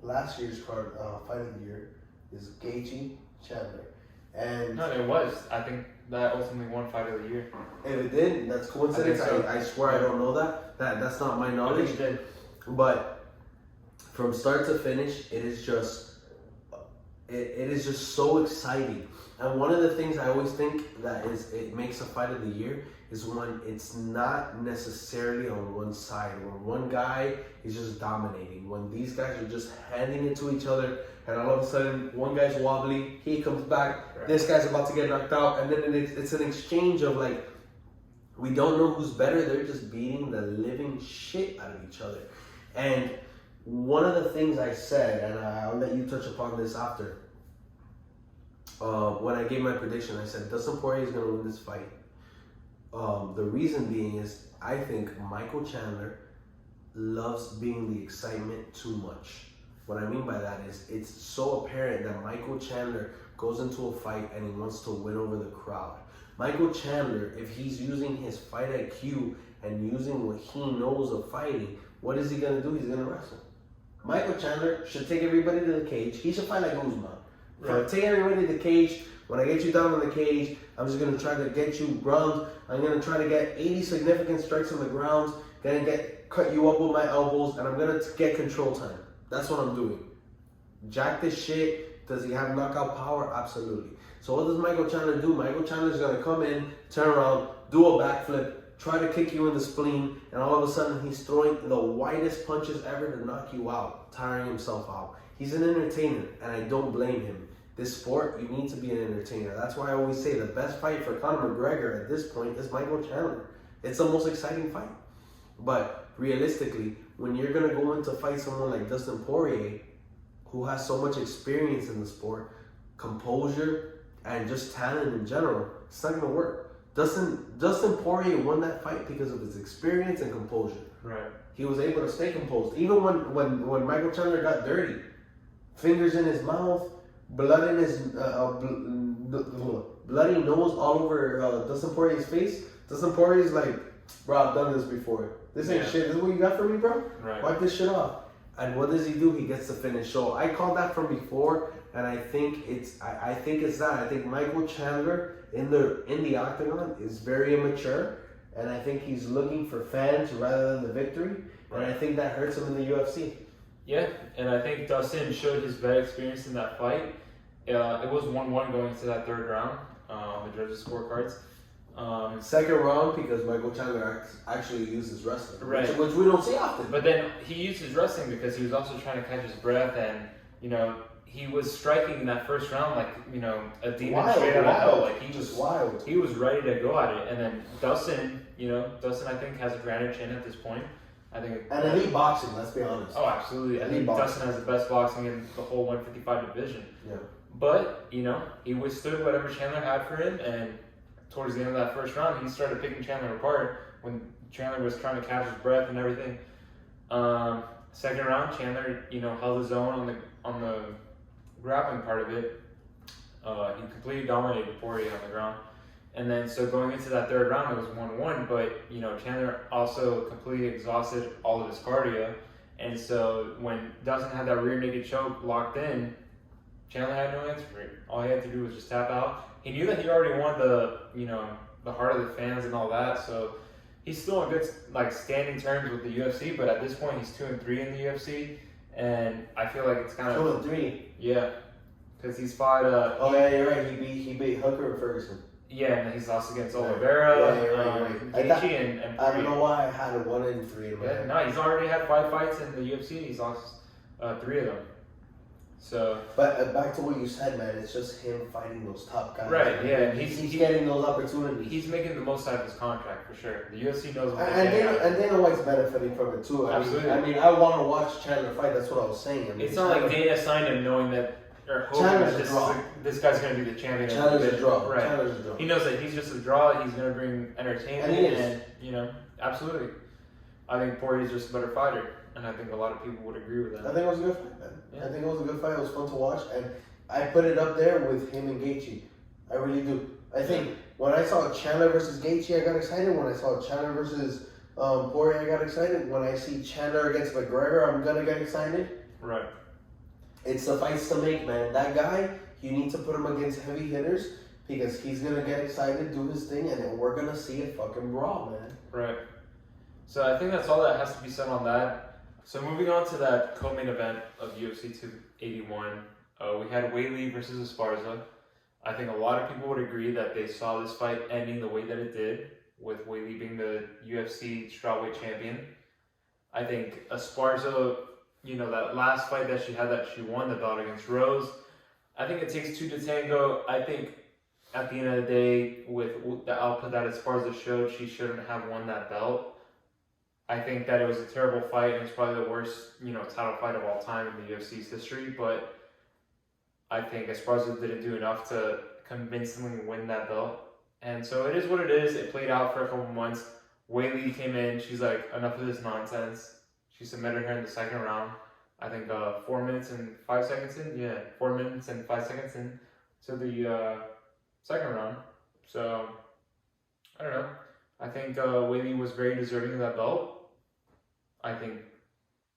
last year's card, fight of the year is Gaethje Chandler. And No, it was. I think that ultimately won fight of the year. if it did, that's coincidence. I think so. I swear I don't know that. That's not my I knowledge. think it did. But from start to finish, it is just so exciting. And one of the things I always think that it makes a fight of the year is when it's not necessarily on one side, when one guy is just dominating, when these guys are just handing it to each other, and all of a sudden one guy's wobbly, he comes back, Right. this guy's about to get knocked out, and then it's an exchange of like, we don't know who's better, they're just beating the living shit out of each other. And one of the things I said, and I'll let you touch upon this after, when I gave my prediction, I said Dustin Poirier is going to win this fight. The reason being is I think Michael Chandler loves being the excitement too much. What I mean by that is it's so apparent that Michael Chandler goes into a fight and he wants to win over the crowd. Michael Chandler, if he's using his fight IQ and using what he knows of fighting, what is he going to do? He's going to wrestle. Michael Chandler should take everybody to the cage. He should fight like Usman. Right. Take everybody to the cage. When I get you down in the cage, I'm just going to try to get you ground. I'm going to try to get 80 significant strikes on the ground. Going to cut you up with my elbows, and I'm going to get control time. That's what I'm doing. Jack this shit. Does he have knockout power? Absolutely. So what does Michael Chandler do? Michael Chandler's going to come in, turn around, do a backflip, try to kick you in the spleen, and all of a sudden he's throwing the widest punches ever to knock you out, tiring himself out. He's an entertainer, and I don't blame him. This sport, you need to be an entertainer. That's why I always say the best fight for Conor McGregor at this point is Michael Chandler. It's the most exciting fight. But realistically, when you're going to go in to fight someone like Dustin Poirier, who has so much experience in the sport, composure, and just talent in general, it's not gonna work. Dustin Poirier won that fight because of his experience and composure. Right. He was able to stay composed. Even when Michael Chandler got dirty, fingers in his mouth, blood in his bloody nose all over Dustin Poirier's face. Dustin Poirier's like, bro, I've done this before. This ain't shit. This is what you got for me, bro? Right. Wipe this shit off. And what does he do? He gets the finish. So I called that from before, and I think it's that. I think Michael Chandler in the octagon is very immature, and I think he's looking for fans rather than the victory, and I think that hurts him in the UFC. Yeah, and I think Dustin showed his vet experience in that fight. It was 1-1 going into that third round. The judges' scorecards. Second round because Michael Chandler actually uses wrestling, right? Which we don't see often. But then he used his wrestling because he was also trying to catch his breath, and he was striking in that first round like a demon straight out of hell. Like he was ready to go at it. And then Dustin I think has a granite chin at this point. I think and elite boxing. Let's be honest. Oh, absolutely. I think Dustin has the best boxing in the whole 155 division. Yeah. But he withstood whatever Chandler had for him, and towards the end of that first round, he started picking Chandler apart when Chandler was trying to catch his breath and everything. Second round, Chandler, held his own on the grappling part of it. He completely dominated Poirier on the ground. And then, so going into that third round, it was 1-1, but, Chandler also completely exhausted all of his cardio. And so when Dustin had that rear naked choke locked in, Chandler had no answer for it. All he had to do was just tap out. He knew that he already won the heart of the fans and all that, so he's still on good, standing terms with the UFC, but at this point, he's 2-3 in the UFC, and I feel like it's kind of... 2-3? Yeah, because he's fought... you're right, he beat Hooker and Ferguson. Yeah, and he's lost against Oliveira, right. Gaethje, and I don't know why I had a 1-3 in my head. No, he's already had 5 fights in the UFC, and he's lost 3 of them. So, but back to what you said, man, it's just him fighting those top guys. Right, yeah. He's getting those opportunities. He's making the most out of his contract, for sure. The UFC knows what and Dana White's benefiting from it, too. Absolutely. I want to watch Chandler fight. That's what I was saying. It's not like Dana signed him knowing that, or hoping that this guy's going to be the champion. Chandler's a draw. Right. Chandler's a draw. He knows that he's just a draw. He's going to bring entertainment. And absolutely. I think Poirier's just a better fighter. And I think a lot of people would agree with that. I think it was a good fight, man. Yeah. I think it was a good fight. It was fun to watch. And I put it up there with him and Gaethje. I really do. I think when I saw Chandler versus Gaethje, I got excited. When I saw Chandler versus Poirier, I got excited. When I see Chandler against McGregor, I'm going to get excited. Right. It's the fights to make, man. That guy, you need to put him against heavy hitters because he's going to get excited, do his thing, and then we're going to see a fucking brawl, man. Right. So I think that's all that has to be said on that. So moving on to that co-main event of UFC 281, we had Weili versus Esparza. I think a lot of people would agree that they saw this fight ending the way that it did, with Weili being the UFC strawweight champion. I think Esparza, that last fight that she had that she won the belt against Rose, I think it takes 2 to tango. I think at the end of the day, with the output that Esparza showed, she shouldn't have won that belt. I think that it was a terrible fight, and it's probably the worst, title fight of all time in the UFC's history, but I think Esparza didn't do enough to convincingly win that belt. And so it is what it is. It played out for a couple months. Weili came in. She's like, enough of this nonsense. She submitted her in the second round. I think 4 minutes and 5 seconds in. Yeah, 4 minutes and 5 seconds in to the second round. So, I don't know. I think Weili was very deserving of that belt. I think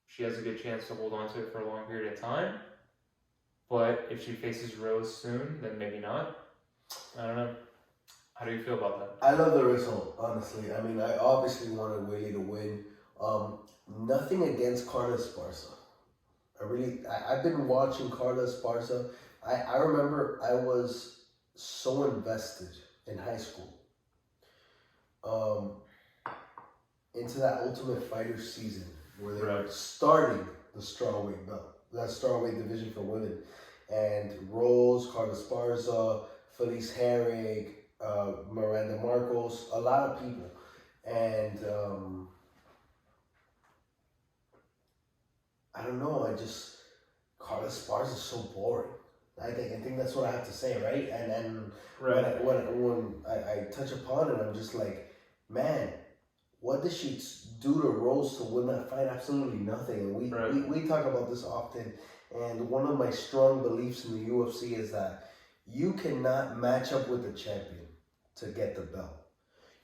she has a good chance to hold on to it for a long period of time. But if she faces Rose soon, then maybe not. I don't know. How do you feel about that? I love the result, honestly. I mean, I obviously wanted Weili to win. Nothing against Carla Esparza. I've been watching Carla Esparza. I remember I was so invested in high school. Into that Ultimate Fighter season where they were starting the strawweight belt, that strawweight division for women, and Rose, Carla Esparza, Felice Herrig, Miranda Marcos, a lot of people, and I don't know. Carlos Esparza is so boring. I think that's what I have to say, right? And Right. when I touch upon it, I'm just like, man, what did she do to Rose to win that fight? Absolutely nothing. And Right. we talk about this often. And one of my strong beliefs in the UFC is that you cannot match up with the champion to get the belt.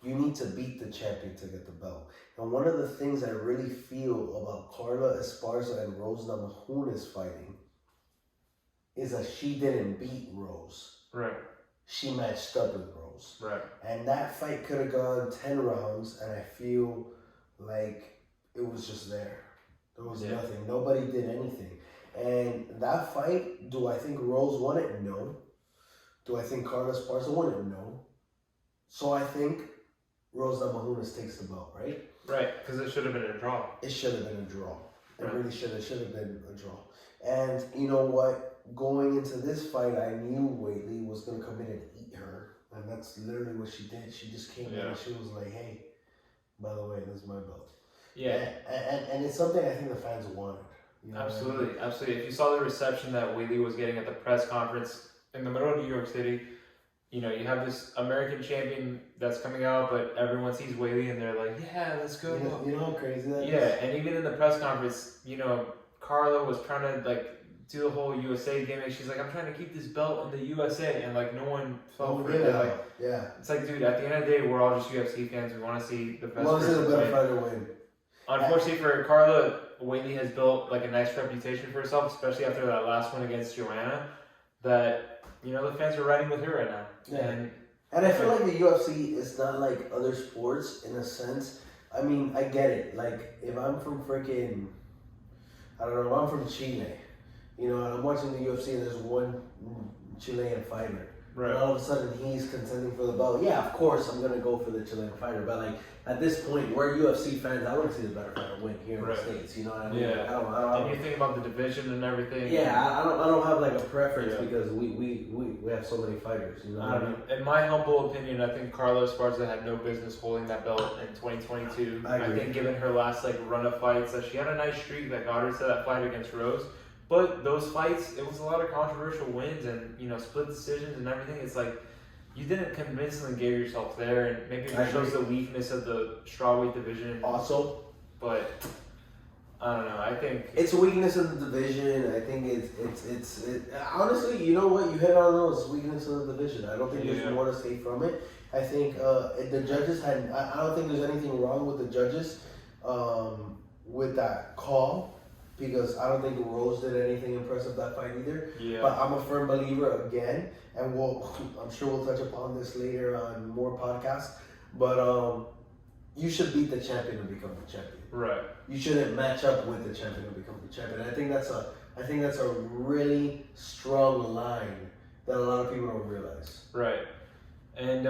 You need to beat the champion to get the belt. And one of the things I really feel about Carla Esparza and Rose Namajunas fighting is that she didn't beat Rose. Right. She matched up with Rose. Right. And that fight could have gone 10 rounds, and I feel like it was just there. There was nothing. Nobody did anything. And that fight, do I think Rose won it? No. Do I think Carla Esparza won it? No. So I think Rose Namajunas takes the belt, right? Right, because it should have been a draw. It should have been a draw. It Right. really should have been a draw. And you know what? Going into this fight, I knew Whaley was going to come in and eat her. And that's literally what she did. She just came in and she was like, hey, by the way, this is my belt. Yeah. And it's something I think the fans wanted. You know Absolutely, what I mean? absolutely. If you saw the reception that Whaley was getting at the press conference in the middle of New York City, you know, you have this American champion that's coming out, but everyone sees Whaley and they're like, yeah, let's go. You know how crazy that is? Yeah, and even in the press conference, you know, Carla was trying to, like, do the whole USA gimmick. She's like, I'm trying to keep this belt in the USA, and, like, no one fell for it. They're like, yeah. it's like, dude, at the end of the day, we're all just UFC fans. We want to see the best Well, is it a person better win. fighter win? Unfortunately for Carla, Whaley has built like a nice reputation for herself, especially after that last one against Joanna, that, you know, the fans are riding with her right now. Yeah. And I feel like the UFC is not like other sports in a sense. I mean, I get it. Like, if I'm from freaking, I don't know, if I'm from Chile, you know, and I'm watching the UFC and there's one Chilean fighter. Right. And all of a sudden he's contending for the belt. Yeah, of course I'm going to go for the Chilean fighter. But, like, at this point, we're UFC fans. I want to see the better fighter win here in the States. You know what I mean? Yeah. I don't And you think about the division and everything. Yeah, I don't have like a preference because we have so many fighters. You know what I mean? In my humble opinion, I think Carla Esparza had no business holding that belt in 2022. I agree. think given her last like run of fights, that she had a nice streak that got her to that fight against Rose. But those fights, it was a lot of controversial wins and, you know, split decisions and everything. It's like, you didn't convincingly get yourself there, and maybe it shows the weakness of the strawweight division. Also, But I don't know. I think it's a weakness of the division. I think it's honestly, you know what? You hit on those weakness of the division. I don't think there's more to say from it. I think the judges had. I don't think there's anything wrong with the judges with that call. Because I don't think Rose did anything impressive that fight either. Yeah. But I'm a firm believer again, and I'm sure we'll touch upon this later on more podcasts. But you should beat the champion to become the champion. Right. You shouldn't match up with the champion to become the champion. I think that's a really strong line that a lot of people don't realize. Right. And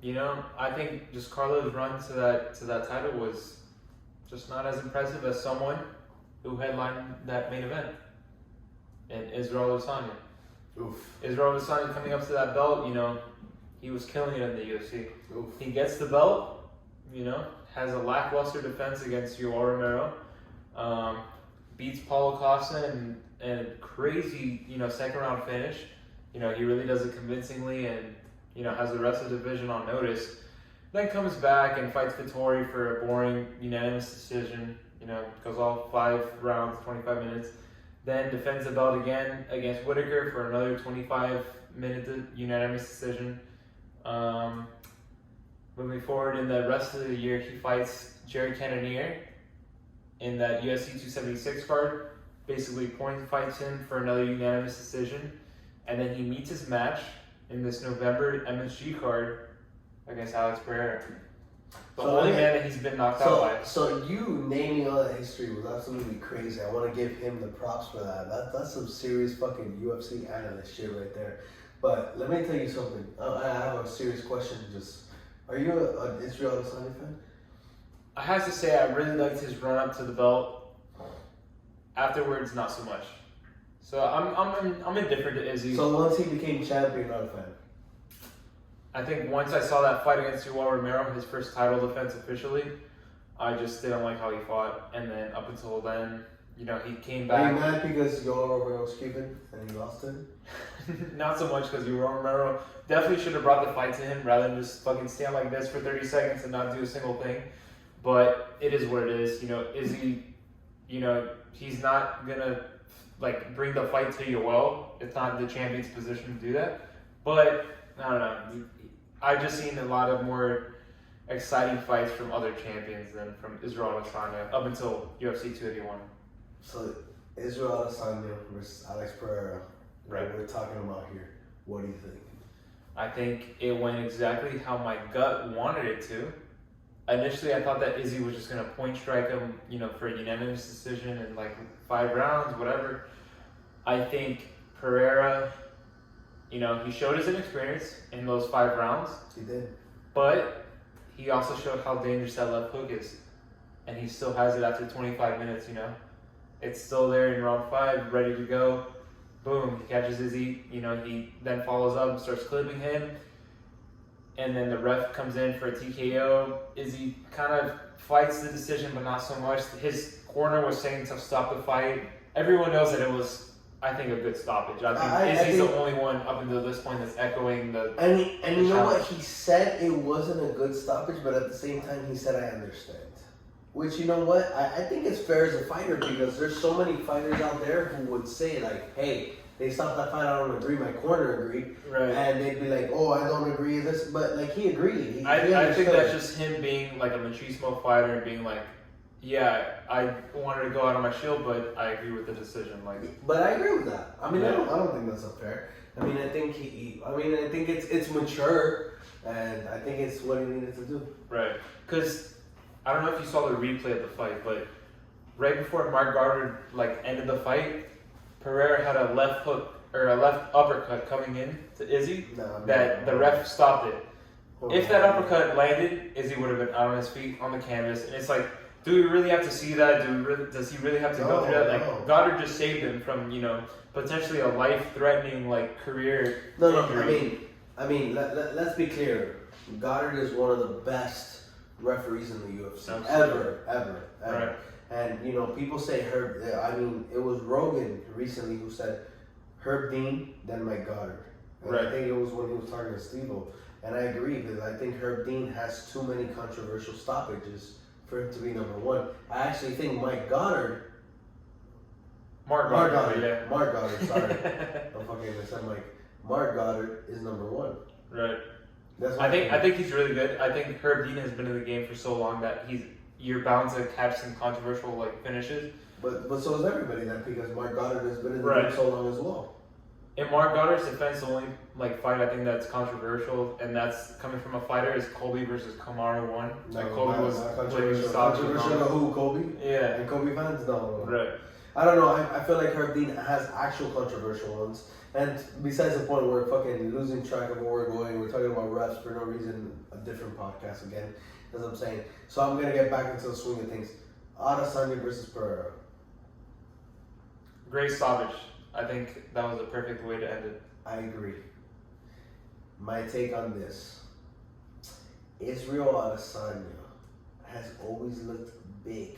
you know, I think just Carla's run to that title was just not as impressive as someone who headlined that main event, and Israel Adesanya. Oof. Israel Adesanya coming up to that belt, you know, he was killing it in the UFC. Oof. He gets the belt, you know, has a lackluster defense against Yoel Romero, beats Paulo Costa and a crazy, you know, second round finish. You know, he really does it convincingly and, you know, has the rest of the division on notice. Then comes back and fights Vettori for a boring unanimous decision. You know, goes all 5 rounds, 25 minutes. Then defends the belt again against Whitaker for another 25-minute unanimous decision. Moving forward in the rest of the year, he fights Jerry Cannonier in that UFC 276 card. Basically, point fights him for another unanimous decision. And then he meets his match in this November MSG card against Alex Pereira. The only man that he's been knocked out by. So you naming all that history was absolutely crazy. I want to give him the props for that. That's some serious fucking UFC analyst shit right there. But let me tell you something. I have a serious question. Are you an Israel Adesanya fan? I have to say I really liked his run up to the belt. Afterwards, not so much. So I'm indifferent to Izzy. So once he became champion, not a fan. I think once I saw that fight against Yoel Romero, his first title defense officially, I just didn't like how he fought. And then up until then, he came Are you back. mad because Yoel Romero was Cuban and he lost him? Not so much because Romero definitely should have brought the fight to him rather than just fucking stand like this for 30 seconds and not do a single thing. But it is what it is. Izzy, he's not gonna like bring the fight to Yoel. It's not the champion's position to do that. But I don't know. I've just seen a lot of more exciting fights from other champions than from Israel Adesanya up until UFC 281. So Israel Adesanya versus Alex Pereira. Right. What we're talking about here. What do you think? I think it went exactly how my gut wanted it to. Initially, I thought that Izzy was just going to point strike him, for a unanimous decision in like 5 rounds, whatever. I think Pereira, he showed his inexperience in those 5 rounds. He did. But he also showed how dangerous that left hook is. And he still has it after 25 minutes, It's still there in round 5, ready to go. Boom, he catches Izzy, he then follows up and starts clipping him. And then the ref comes in for a TKO. Izzy kind of fights the decision, but not so much. His corner was saying to stop the fight. Everyone knows that it was, I think, a good stoppage. I think Izzy's the only one up until this point that's echoing the. And you know what? He said it wasn't a good stoppage, but at the same time, he said, I understand. Which, you know what? I think it's fair as a fighter because there's so many fighters out there who would say, like, hey, they stopped that fight, I don't agree, my corner agreed. Right. And they'd be like, oh, I don't agree with this. But, like, he agreed. I think that's just him being, like, a machismo fighter and being like, yeah, I wanted to go out on my shield, but I agree with the decision. But I agree with that. I mean, I don't think that's unfair. I mean, I think I think it's mature, and I think it's what he needed to do. Right. Because I don't know if you saw the replay of the fight, but right before Mark Goddard ended the fight, Pereira had a left hook or a left uppercut coming in to Izzy that the ref stopped it. If that uppercut landed, Izzy would have been out on his feet on the canvas, and it's like, do we really have to see that? Does he really have to go through that? Like, Goddard just saved him from potentially a life-threatening career. No. I mean, let's be clear. Goddard is one of the best referees in the UFC ever. Right. And people say Herb. I mean, it was Rogan recently who said Herb Dean, then Mike Goddard. And right. I think it was when he was talking to Steve-O. And I agree because I think Herb Dean has too many controversial stoppages for him to be number 1. I actually think Mark Goddard, sorry. I'm fucking missing Mike. Mark Goddard is number 1. Right. That's I think he's really good. I think Herb Dean has been in the game for so long that you're bound to catch some controversial finishes. But so is everybody then because Mark Goddard has been in the game so long as well. In Mark Goddard's defense, the only fight I think that's controversial and that's coming from a fighter is Colby versus Kamaru 1. Colby was controversial to who? Colby? Yeah. And Colby fans? No. Right. I don't know. I feel like Herb Dean has actual controversial ones. And besides the point where we're fucking losing track of where we're going, we're talking about refs for no reason, a different podcast again, as I'm saying. So I'm going to get back into the swing of things. Adesanya versus Pereira. Great stoppage. I think that was a perfect way to end it. I agree. My take on this. Israel Adesanya has always looked big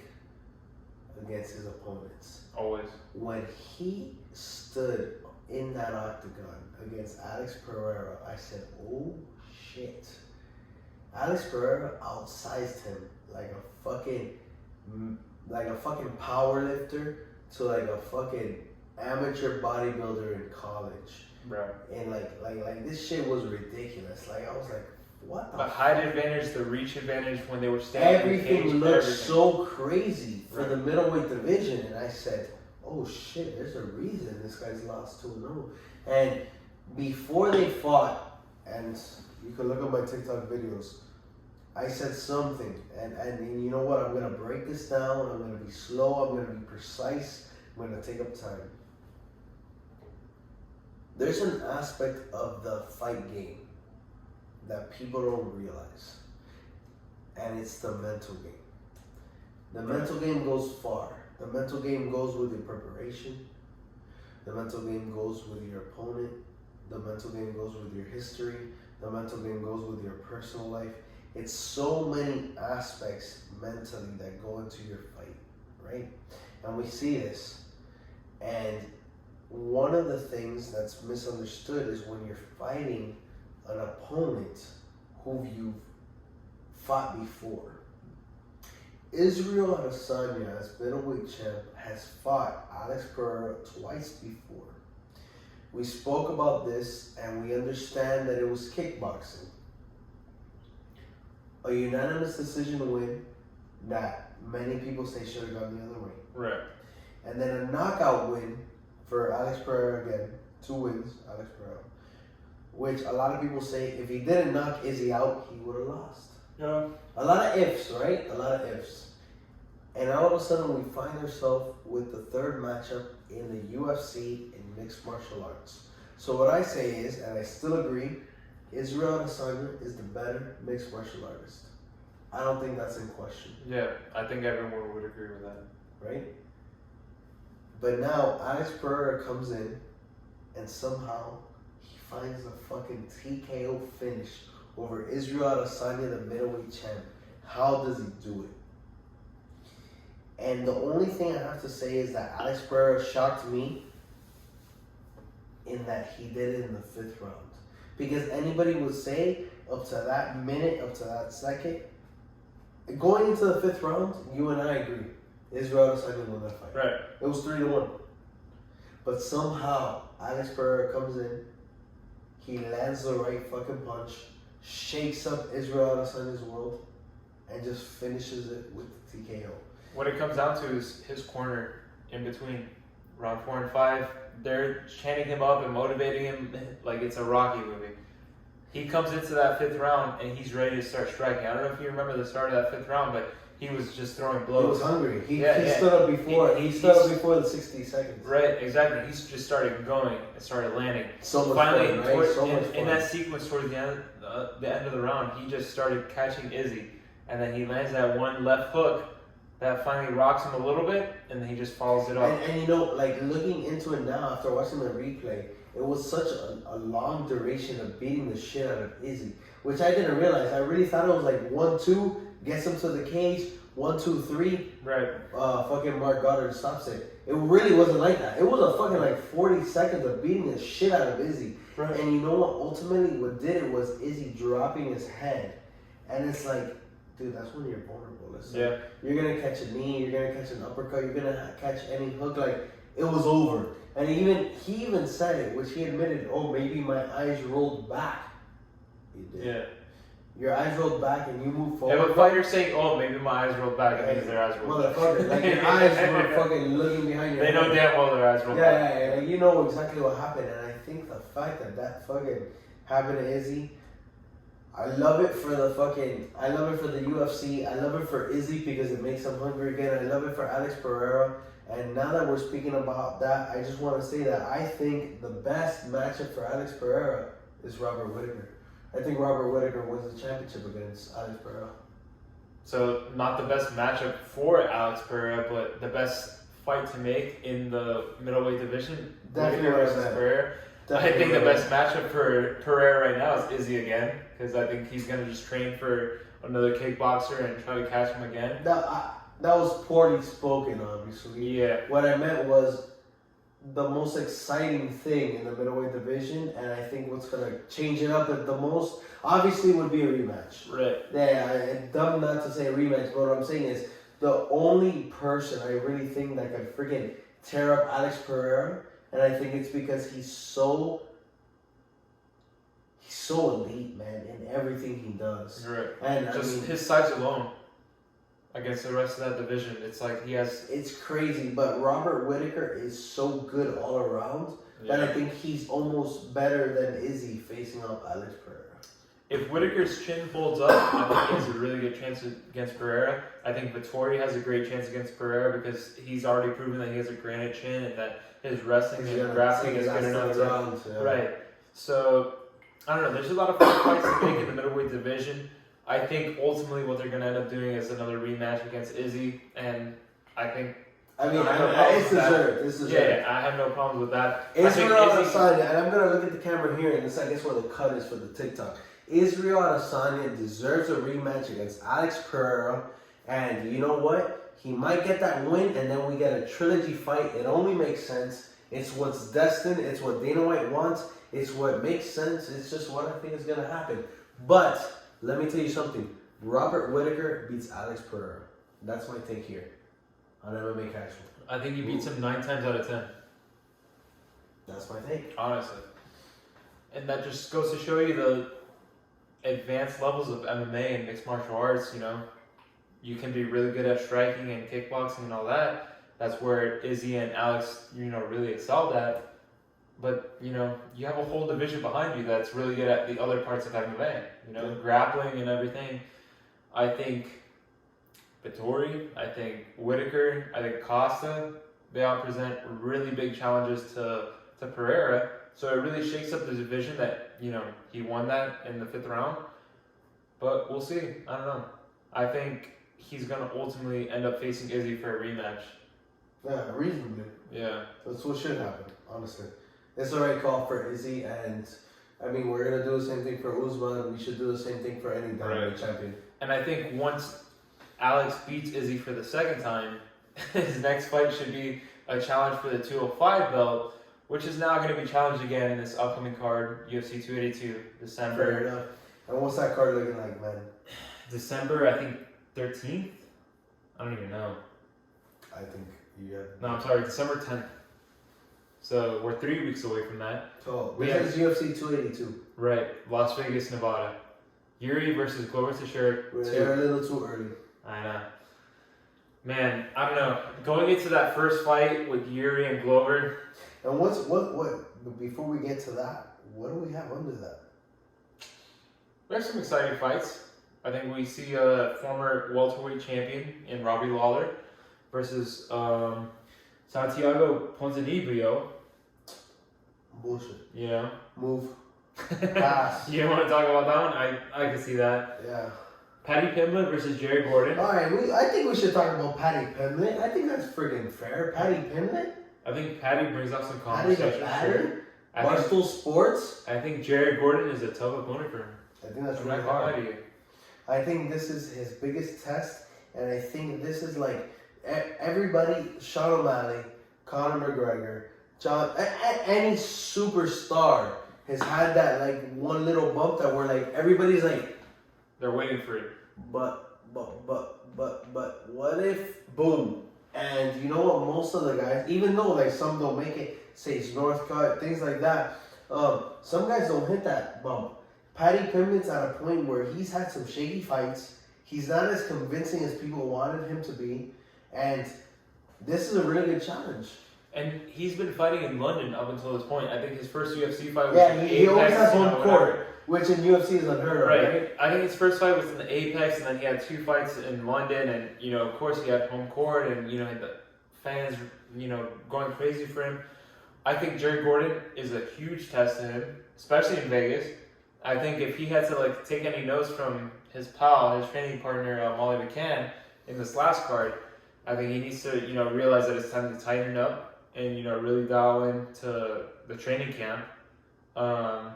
against his opponents. Always. When he stood in that octagon against Alex Pereira, I said, oh shit. Alex Pereira outsized him like a fucking power lifter to a fucking amateur bodybuilder in college. Bro. And like this shit was ridiculous. I was like, what the height advantage, the reach advantage when they were standing. Everything looked so crazy for the middleweight division, and I said, oh shit, there's a reason this guy's lost 2-0. And before they fought, and you can look at my TikTok videos, I said something, and you know what, I'm gonna break this down, I'm gonna be slow, I'm gonna be precise, I'm gonna take up time. There's an aspect of the fight game that people don't realize, and it's the mental game. The mental game goes far. The mental game goes with your preparation. The mental game goes with your opponent. The mental game goes with your history. The mental game goes with your personal life. It's so many aspects mentally that go into your fight, right? and we see this. And one of the things that's misunderstood is when you're fighting an opponent who you've fought before. Israel Adesanya, as middleweight champ, has fought Alex Pereira twice before. We spoke about this, and we understand that it was kickboxing. A unanimous decision win that many people say should have gone the other way. Right. And then a knockout win for Alex Pereira again. 2 wins, Alex Pereira. Which a lot of people say if he didn't knock Izzy out, he would have lost. Yeah. A lot of ifs, right? A lot of ifs. And all of a sudden we find ourselves with the third matchup in the UFC in mixed martial arts. So what I say is, and I still agree, Israel Adesanya is the better mixed martial artist. I don't think that's in question. Yeah, I think everyone would agree with that. Right? But now Alex Pereira comes in and somehow he finds a fucking TKO finish over Israel Adesanya, the middleweight champ. How does he do it? And the only thing I have to say is that Alex Pereira shocked me in that he did it in the 5th round. Because anybody would say up to that minute, up to that second, going into the 5th round, you and I agree. Israel Adesanya won that fight. Right. It was 3-1. But somehow, Alex Pereira comes in, he lands the right fucking punch, shakes up Israel Adesanya's world, and just finishes it with the TKO. What it comes down to is his corner in between round 4 and 5. They're chanting him up and motivating him like it's a Rocky movie. He comes into that 5th round and he's ready to start striking. I don't know if you remember the start of that 5th round, but he was just throwing blows. He was hungry. He stood up before. He stood up before the 60 seconds. Right, exactly. He just started going and started landing. So much Finally, fun, right? So much fun. in that sequence towards the end of the round, he just started catching Izzy, and then he lands that one left hook that finally rocks him a little bit, and then he just follows it up. And you know, like looking into it now after watching the replay, it was such a long duration of beating the shit out of Izzy, which I didn't realize. I really thought it was like 1-2, gets him to the cage, 1-2-3. Right. Fucking Mark Goddard stops it. It really wasn't like that. It was a fucking like 40 seconds of beating the shit out of Izzy. Right. And you know what? Ultimately, what did it was Izzy dropping his head, and it's like, dude, that's when you're vulnerable. Listen, Yeah. You're gonna catch a knee, you're gonna catch an uppercut, you're gonna catch any hook. Like it was over. And he even said it, which he admitted. Oh, maybe my eyes rolled back. He did. Yeah. Your eyes rolled back and you move forward. If a fighter's saying, "Oh, maybe my eyes rolled back," it means their eyes rolled back. Motherfucker, like your eyes were fucking looking behind your They head. know damn well their eyes rolled back. Yeah, you know exactly what happened, and I think the fact that fucking happened to Izzy, I love it for the UFC. I love it for Izzy because it makes him hungry again. I love it for Alex Pereira. And now that we're speaking about that, I just want to say that I think the best matchup for Alex Pereira is Robert Whittaker. I think Robert Whittaker wins the championship against Alex Pereira. So not the best matchup for Alex Pereira, but the best fight to make in the middleweight division. Definitely Whittaker versus right. Pereira. Definitely I think the right. best matchup for Pereira right now is Izzy again, because I think he's gonna just train for another kickboxer and try to catch him again. That was poorly spoken, obviously. Yeah. What I meant was the most exciting thing in the middleweight division, and I think what's going to change it up the most, obviously, would be a rematch. Right. Yeah, it's dumb not to say a rematch, but what I'm saying is the only person I really think that could freaking tear up Alex Pereira, and I think it's because he's so elite, man, in everything he does. Right. And Just his size alone against the rest of that division, it's like he has. It's crazy, but Robert Whittaker is so good all around that I think he's almost better than Izzy facing up Alex Pereira. If Whittaker's chin holds up, I think he has a really good chance against Pereira. I think Vettori has a great chance against Pereira because he's already proven that he has a granite chin and that his wrestling and grappling is good enough. Right. So, I don't know. There's a lot of fun fights to make in the middleweight division. I think ultimately what they're going to end up doing is another rematch against Izzy, and I think. It's deserved. It's deserved. Yeah, I have no problems with that. Israel Adesanya, and I'm going to look at the camera here, and this I guess where the cut is for the TikTok. Israel Adesanya deserves a rematch against Alex Pereira, and you know what? he might get that win, and then we get a trilogy fight. It only makes sense. It's what's destined. It's what Dana White wants. It's what makes sense. It's just what I think is gonna happen. But let me tell you something. Robert Whittaker beats Alex Pereira. That's my take here on MMA Casual. I think he beats him 9 times out of 10. That's my take. Honestly. And that just goes to show you the advanced levels of MMA and mixed martial arts, you know. You can be really good at striking and kickboxing and all that. That's where Izzy and Alex, you know, really excelled at. But, you know, you have a whole division behind you that's really good at the other parts of MMA, you know, grappling and everything. I think Vittori, I think Whittaker, I think Costa, they all present really big challenges to Pereira. So it really shakes up the division that, you know, he won that in the 5th round. But we'll see. I don't know. I think he's going to ultimately end up facing Izzy for a rematch. Yeah, reasonably. Yeah. That's what should happen, honestly. It's the right call for Izzy, and I mean, we're going to do the same thing for Usman. We should do the same thing for any WWE champion. And I think once Alex beats Izzy for the 2nd time, his next fight should be a challenge for the 205 belt, which is now going to be challenged again in this upcoming card, UFC 282, December. Fair enough. And what's that card looking like, man? December, I think, 13th? I don't even know. I think you have... No, I'm sorry, December 10th. So we're 3 weeks away from that. So, this is UFC 282. Right, Las Vegas, Nevada. Yuri versus Glover Teixeira. They're a little too early. I know. Man, I don't know. Going into that first fight with Yuri and Glover... And before we get to that, what do we have under that? There's some exciting fights. I think we see a former welterweight champion in Robbie Lawler versus Santiago Ponzinibbio. Bullshit. You know? Move. Pass. You don't want to talk about that one? I can see that. Yeah. Patty Pimblett versus Jerry Gordon. Alright, I think we should talk about Patty Pimblett. I think that's friggin' fair. Patty Pimblett? I think Patty brings up some conversation. Patty? Barstool Sports? I think Jerry Gordon is a tough opponent for him. I think that's I'm really not gonna lie hard. to you. I think this is his biggest test, and I think this is like everybody, Sean O'Malley, Conor McGregor, any superstar has had that like one little bump that where like everybody's like, they're waiting for it. But what if boom? And you know what? Most of the guys, even though like some don't make it, say it's Northcutt, things like that, some guys don't hit that bump. Patty Pimblett's at a point where he's had some shaky fights. He's not as convincing as people wanted him to be, and this is a really good challenge. And he's been fighting in London up until this point. I think his first UFC fight was he always has home court, which in UFC is unheard of, right? I think his first fight was in the Apex, and then he had 2 fights in London, and you know, of course, he had home court, and you know, had the fans, you know, going crazy for him. I think Jerry Gordon is a huge test to him, especially in Vegas. I think if he had to like take any notes from his pal, his training partner Molly McCann in this last card, I think he needs to, you know, realize that it's time to tighten up and, you know, really dial into the training camp. I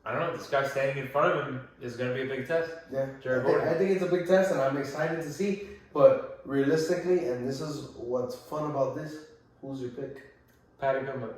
don't know. This guy standing in front of him is going to be a big test. Yeah, Jerry Gordon. I think it's a big test, and I'm excited to see. But realistically, and this is what's fun about this, who's your pick? Patty Pimblett.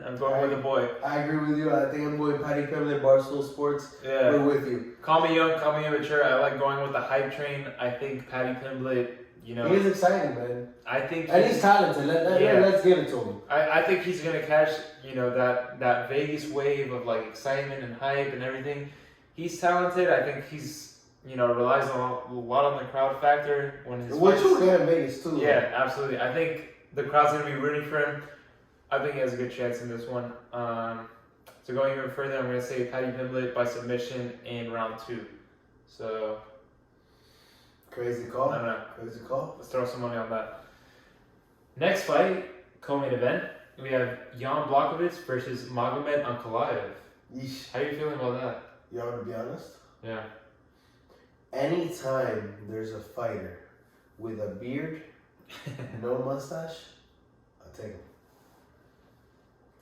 I'm going with the boy. I agree with you. I think I'm going Patty Pimblett, Barstool Sports. Yeah. We're with you. Call me young, call me immature. I like going with the hype train. I think Patty Pimblett, you know. He is exciting, man. I think and he's talented. Let's give it to him. I think he's going to catch, you know, that Vegas wave of like excitement and hype and everything. He's talented. I think he's, you know, relies a lot on the crowd factor when his Which will get in Vegas too. Yeah, absolutely. I think the crowd's going to be rooting for him. I think he has a good chance in this one. So going even further, I'm going to say Patty Pimblett by submission in round 2. So crazy call. I don't know. Crazy call. Let's throw some money on that. Next fight, co-main event. We have Jan Blachowicz versus Magomed Ankalaev. Yeesh. How are you feeling about that? You want to be honest? Yeah. Anytime there's a fighter with a beard, no mustache, I'll take him.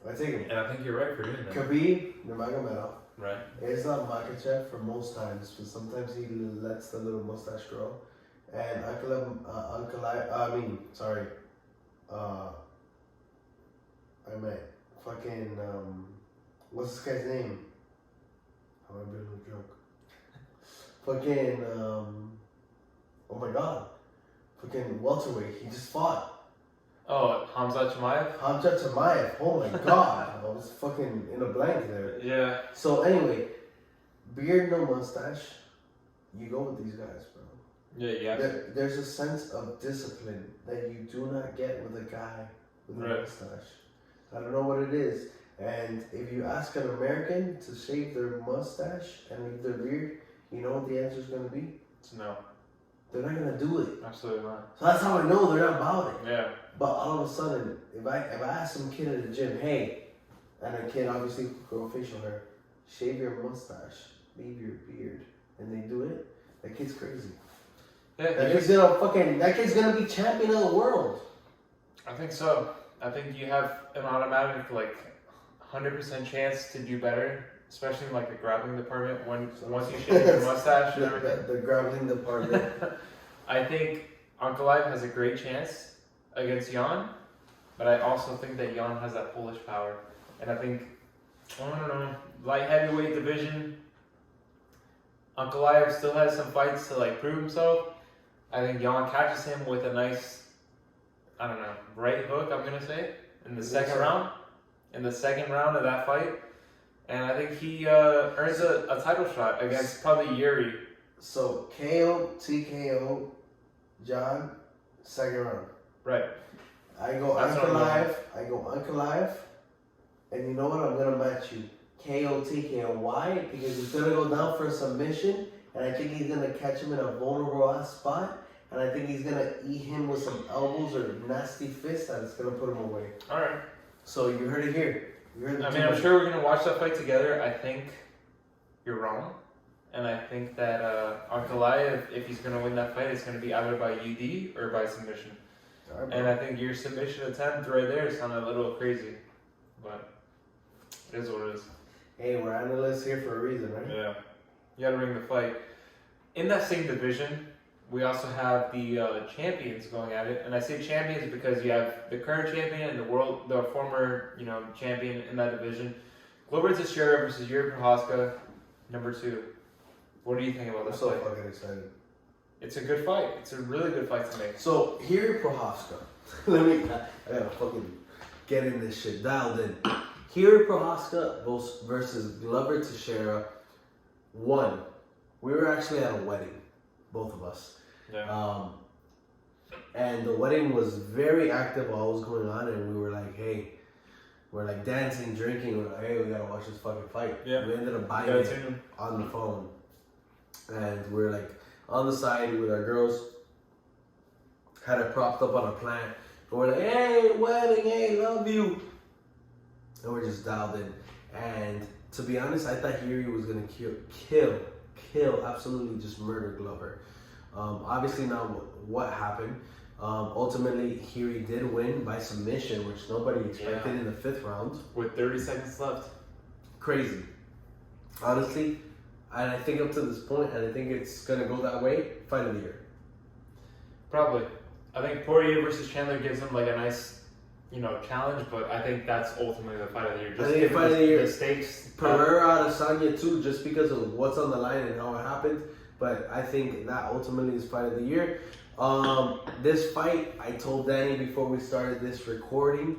I take him. And I think you're right for doing that. Khabib Nurmagomedov. Right. It's not Makachev for most times, but sometimes he lets the little mustache grow. And I meant fucking, what's this guy's name? I remember the joke. Fucking, oh my god. Fucking welterweight, he just fought. Oh, Hamza Chimaev? Hamza Chimaev, oh my god. I was fucking in a blank there. Yeah. So anyway, beard, no mustache, you go with these guys, bro. Yeah. There's a sense of discipline that you do not get with a guy with a mustache. I don't know what it is. And if you ask an American to shave their mustache and leave their beard, you know what the answer is going to be? It's no. They're not going to do it. Absolutely not. So that's how I know they're not about it. Yeah. But all of a sudden, if I ask some kid at the gym, hey, and a kid obviously grow facial hair, shave your mustache, leave your beard, and they do it, that kid's crazy. Yeah, that kid's gonna be champion of the world. I think so. I think you have an automatic 100% chance to do better, especially in the grappling department once you shave your mustache and everything. The grappling department. I think Ankalaev has a great chance against Jan, but I also think that Jan has that Polish power, and I think light heavyweight division. Ankalaev still has some fights to prove himself. I think Jan catches him with a nice, right hook, I'm going to say, in the second round. In the second round of that fight. And I think he earns a title shot against probably Yuri. So, KO, TKO, John, second round. Right. I go Ankalaev, and you know what? I'm going to match you. KO, TKO. Why? Because he's going to go down for a submission. And I think he's going to catch him in a vulnerable ass spot. And I think he's going to eat him with some elbows or nasty fists that's going to put him away. All right. So you heard it here. I'm sure we're going to watch that fight together. I think you're wrong. And I think that Ankalaev, if he's going to win that fight, it's going to be either by UD or by submission. Right, and I think your submission attempt right there sounded a little crazy. But it is what it is. Hey, we're analysts here for a reason, right? Yeah. You got to bring the fight. In that same division, we also have the champions going at it, and I say champions because you have the current champion and the former, champion in that division. Glover Teixeira versus Yuri Prochazka, number 2. What do you think about this fight? I'm so fucking excited. It's a good fight. It's a really good fight to make. So Yuri Prochazka, I gotta fucking get in this shit dialed in. Yuri Prochazka versus Glover Teixeira. 1, we were actually at a wedding, both of us. Yeah. And the wedding was very active while it was going on, and we were like, hey, we're dancing, drinking, we're like, hey, we gotta watch this fucking fight. Yeah. We ended up buying it on the phone. And we're on the side with our girls, had it propped up on a plant, and we're like, hey, wedding, hey, love you. And we're just dialed in. And to be honest, I thought Yuri was gonna kill, absolutely just murder Glover. Obviously now what happened. Ultimately, Yuri did win by submission, which nobody expected in the 5th round. With 30 seconds left. Crazy. Honestly, and I think up to this point, and I think it's gonna go that way, fight of the year. Probably. I think Poirier versus Chandler gives him a nice challenge, but I think that's ultimately the fight of the year. I think the fight of the year. The stakes. Pereira Adesanya too, just because of what's on the line and how it happened. But I think that ultimately is fight of the year. This fight, I told Danny before we started this recording,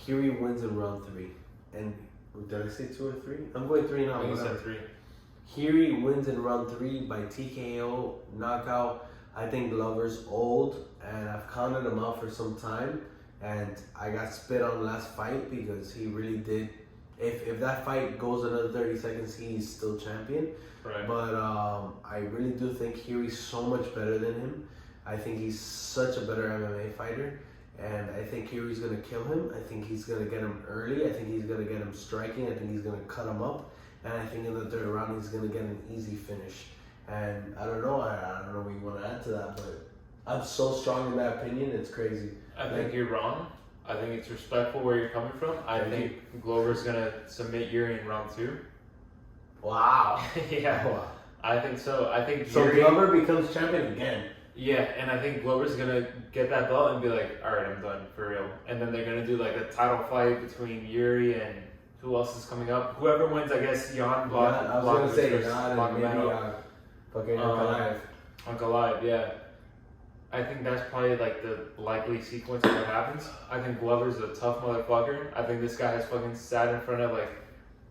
Yuri wins in round 3. And did I say 2 or 3? I'm going 3 now. I think you said 3. Yuri wins in round 3 by TKO knockout. I think Glover's old, and I've counted him out for some time. And I got spit on last fight because he really did. If that fight goes another 30 seconds, he's still champion. Right. But I really do think Yuri's so much better than him. I think he's such a better MMA fighter. And I think Yuri's going to kill him. I think he's going to get him early. I think he's going to get him striking. I think he's going to cut him up. And I think in the 3rd round, he's going to get an easy finish. And I don't know. I don't know what you want to add to that. But I'm so strong in that opinion. It's crazy. I think you're wrong. I think it's respectful where you're coming from. I think Glover's going to submit Yuri in round 2. Wow. Yeah. Wow. I think so. I think So Yuri, Glover becomes champion again. yeah, and I think Glover's gonna get that belt and be like, all right, I'm done for real. And then they're gonna do like a title fight between Yuri and who else is coming up? Whoever wins, I guess. Jan Block. I was gonna say Jan and maybe Block fucking Ankalaev. Ankalaev, yeah. I think that's probably like the likely sequence of what happens. I think Glover's a tough motherfucker. I think this guy has fucking sat in front of like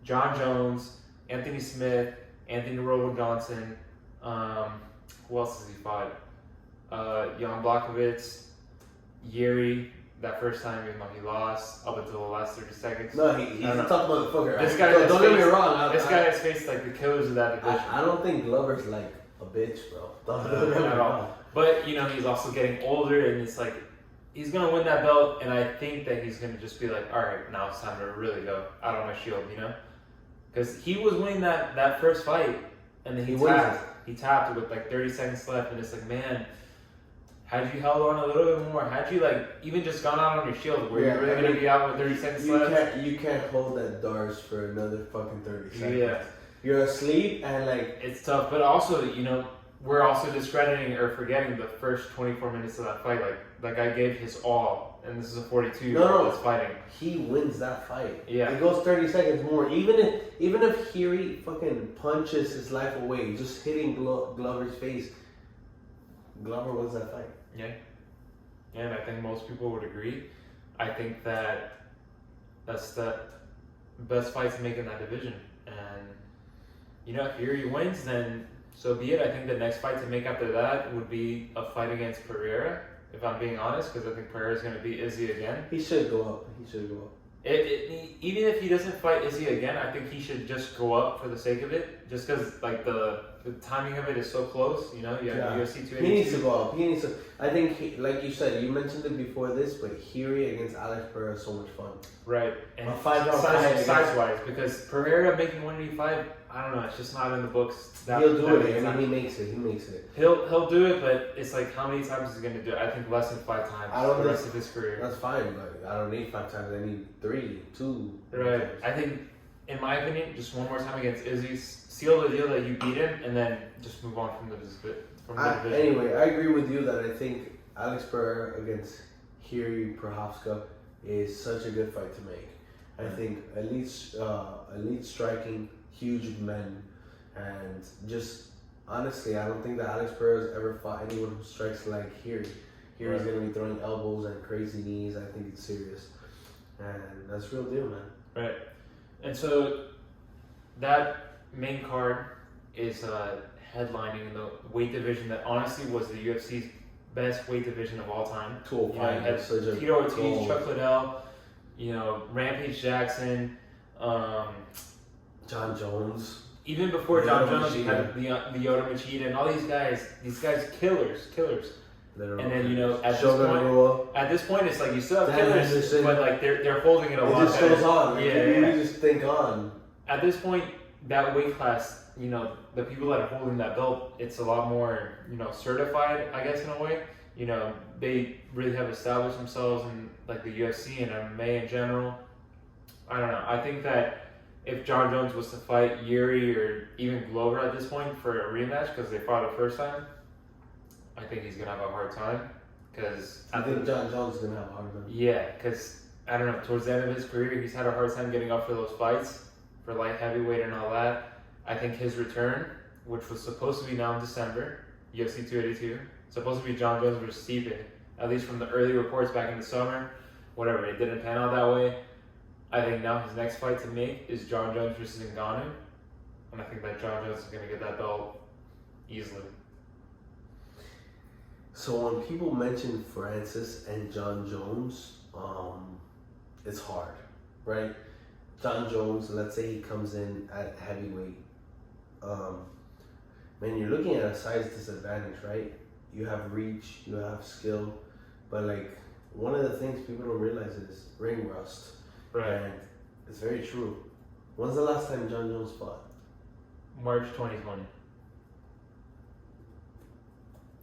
John Jones, Anthony Smith, Anthony Robo Johnson. Who else has he fought? Jan Blachowicz, Yuri. That first time, even though he lost up until the last 30 seconds. No, he's a tough motherfucker. This guy don't get me wrong. This guy has faced like the killers of that division. I don't think Glover's like a bitch, bro. Don't get me At wrong. all. But you know, he's also getting older, and it's like he's gonna win that belt, and I think that he's gonna just be like, all right, now it's time to really go out on my shield, you know? Because he was winning that first fight, and then he tapped. He tapped with like 30 seconds left, and it's like, man, had you held on a little bit more, had you like even just gone out on your shield, were you really gonna be out with 30 seconds left? You can't hold that Dars for another fucking 30 seconds. Yeah. You're asleep, and like it's tough, but also, you know, we're also discrediting or forgetting the first 24 minutes of that fight. Like that guy gave his all, and this is a 42 that's fighting. He wins that fight. Yeah. It goes 30 seconds more. Even if Hiri fucking punches his life away, just hitting Glover's face, Glover wins that fight. Yeah. And I think most people would agree. I think that that's the best fight to make in that division. And, you know, if Yuri wins, then so be it. I think the next fight to make after that would be a fight against Pereira, if I'm being honest, because I think Pereira's going to beat Izzy again. He should go up. Even if he doesn't fight Izzy again, I think he should just go up for the sake of it. Just because, like, the timing of it is so close, you know? You have UFC 282. He needs to go up. He needs to. I think, like you said, you mentioned it before this, but Hiri against Alex Pereira is so much fun. Right. And a 5-round size-wise, because Pereira making 185, I don't know, it's just not in the books. He'll do it. I mean, he makes it. He'll do it, but it's like, how many times is he going to do it? I think less than 5 times the rest of his career. That's fine, but I don't need 5 times. I need 3, 2. Right. I think, in my opinion, just one more time against Izzy, seal the deal that you beat him, and then just move on from the division. Anyway, I agree with you that I think Alex Pereira against Hiri Prochazka is such a good fight to make. I think elite striking, huge men, and just honestly, I don't think that Alex Pereira's ever fought anyone who strikes like Hiri. Hiri's gonna be throwing elbows and crazy knees. I think it's serious, and that's real deal, man. Right. And so that main card is headlining in the weight division that honestly was the UFC's best weight division of all time. 205. You know, Tito Ortiz, Chuck Liddell, you know, Rampage Jackson, John Jones. Even before John Jones, you had the Yoda Machida and all these guys, killers. And then, you know, at this point, it's like you still have killers, but like they're holding it a lot better. It just goes on. Yeah. You just think on. At this point, that weight class, you know, the people that are holding that belt, it's a lot more, you know, certified, I guess, in a way. You know, they really have established themselves in like the UFC and MMA in general. I don't know. I think that if John Jones was to fight Yuri or even Glover at this point for a rematch because they fought the first time, I think he's gonna have a hard time. Because I think John Jones is gonna have a hard time. Yeah, because I don't know. Towards the end of his career, he's had a hard time getting up for those fights for light heavyweight and all that. I think his return, which was supposed to be now in December, UFC 282, supposed to be John Jones versus Stipe, at least from the early reports back in the summer. Whatever, it didn't pan out that way. I think now his next fight to make is John Jones versus Ngannou, and I think that John Jones is going to get that belt easily. So when people mention Francis and John Jones, it's hard, right? John Jones, let's say he comes in at heavyweight. Man, you're looking at a size disadvantage, right? You have reach, you have skill, but like one of the things people don't realize is ring rust. Right. And it's very true. When's the last time John Jones fought? March 2020.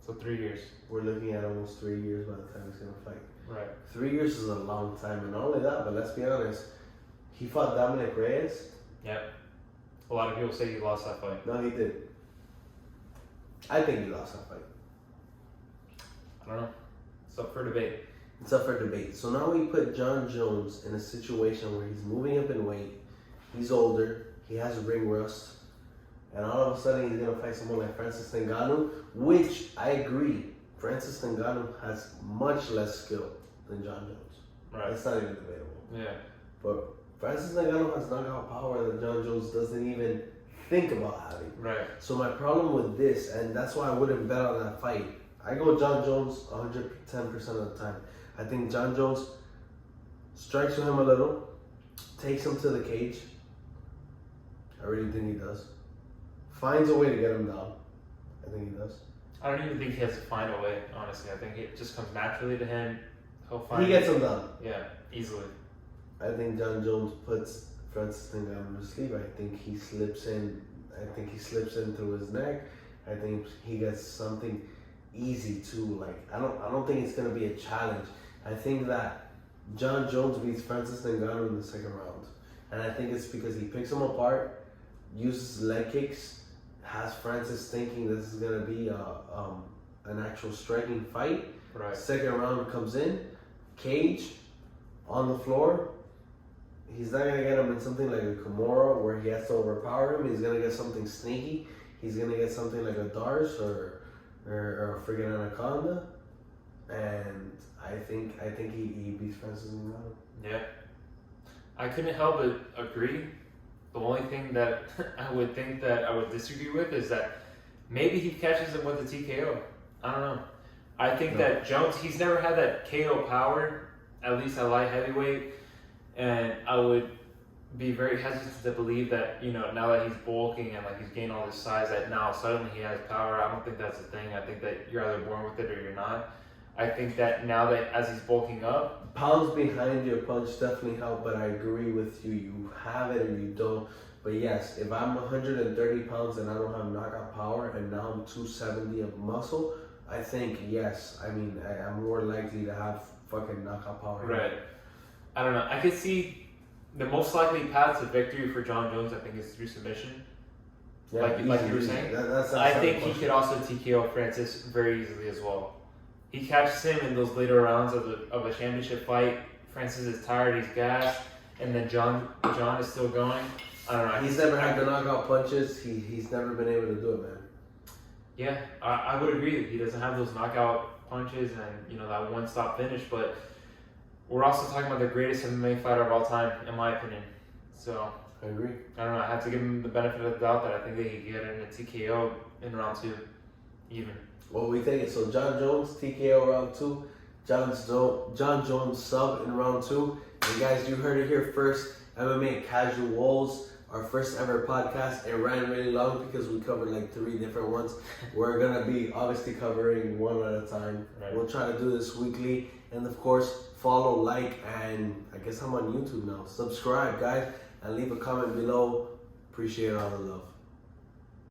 So 3 years. We're looking at almost 3 years by the time he's gonna fight. Right. 3 years is a long time, and not only that, but let's be honest, he fought Dominic Reyes. Yep. A lot of people say he lost that fight. No, he did. I think he lost that fight. I don't know. It's up for debate. It's up for debate. So now we put John Jones in a situation where he's moving up in weight. He's older. He has ring rust. And all of a sudden he's going to fight someone like Francis Ngannou, which I agree. Francis Ngannou has much less skill than John Jones. Right. It's not even debatable. Yeah. But Francis Ngannou has knockout power that John Jones doesn't even think about having. Right. So my problem with this, and that's why I wouldn't bet on that fight, I go John Jones 110% of the time. I think John Jones strikes with him a little, takes him to the cage. I really think he does. Finds a way to get him down. I think he does. I don't even think he has to find a way, honestly. I think it just comes naturally to him. He'll find He gets him down. Yeah, easily. I think John Jones puts Francis Ngannou to sleep. I think he slips in. I think he slips in through his neck. I think he gets something easy too. Like I don't think it's gonna be a challenge. I think that John Jones beats Francis Ngannou in the second round, and I think it's because he picks him apart, uses leg kicks, has Francis thinking this is gonna be an actual striking fight. Right. Second round comes in, cage, on the floor. He's not gonna get him in something like a Kimura where he has to overpower him. He's gonna get something sneaky. He's gonna get something like a Dars or a friggin' Anaconda, and I think he beats Francis Ngannou. Yeah. I couldn't help but agree. The only thing that I would think that I would disagree with is that maybe he catches him with a TKO. I don't know. I think that Jones, he's never had that KO power, at least at light heavyweight, and I would be very hesitant to believe that, you know, now that he's bulking and like he's gained all this size, that now suddenly he has power. I don't think that's the thing. I think that you're either born with it or you're not. I think that now that as he's bulking up, pounds behind your punch definitely help, but I agree with you. You have it or you don't. But yes, if I'm 130 pounds and I don't have knockout power and now I'm 270 of muscle, I think yes. I mean, I'm more likely to have fucking knockout power. Right. I don't know. I could see the most likely path to victory for John Jones, I think, is through submission. Yeah, like you were saying. That's I think he could also TKO Francis very easily as well. He catches him in those later rounds of a championship fight. Francis is tired, he's gassed, and then John is still going. I don't know. He's never had the knockout punches. He's never been able to do it, man. Yeah, I would agree that he doesn't have those knockout punches and, you know, that one-stop finish, but we're also talking about the greatest MMA fighter of all time, in my opinion. So I agree. I don't know. I have to give him the benefit of the doubt that I think that he could get in a TKO in round 2, even. What we think? So John Jones TKO round 2, John Jones sub in round 2. And guys, you heard it here first. MMA Casuals, our first ever podcast. It ran really long because we covered like 3 different ones. We're gonna be obviously covering one at a time. Right. We'll try to do this weekly, and of course follow, like, and I guess I'm on YouTube now. Subscribe, guys, and leave a comment below. Appreciate all the love.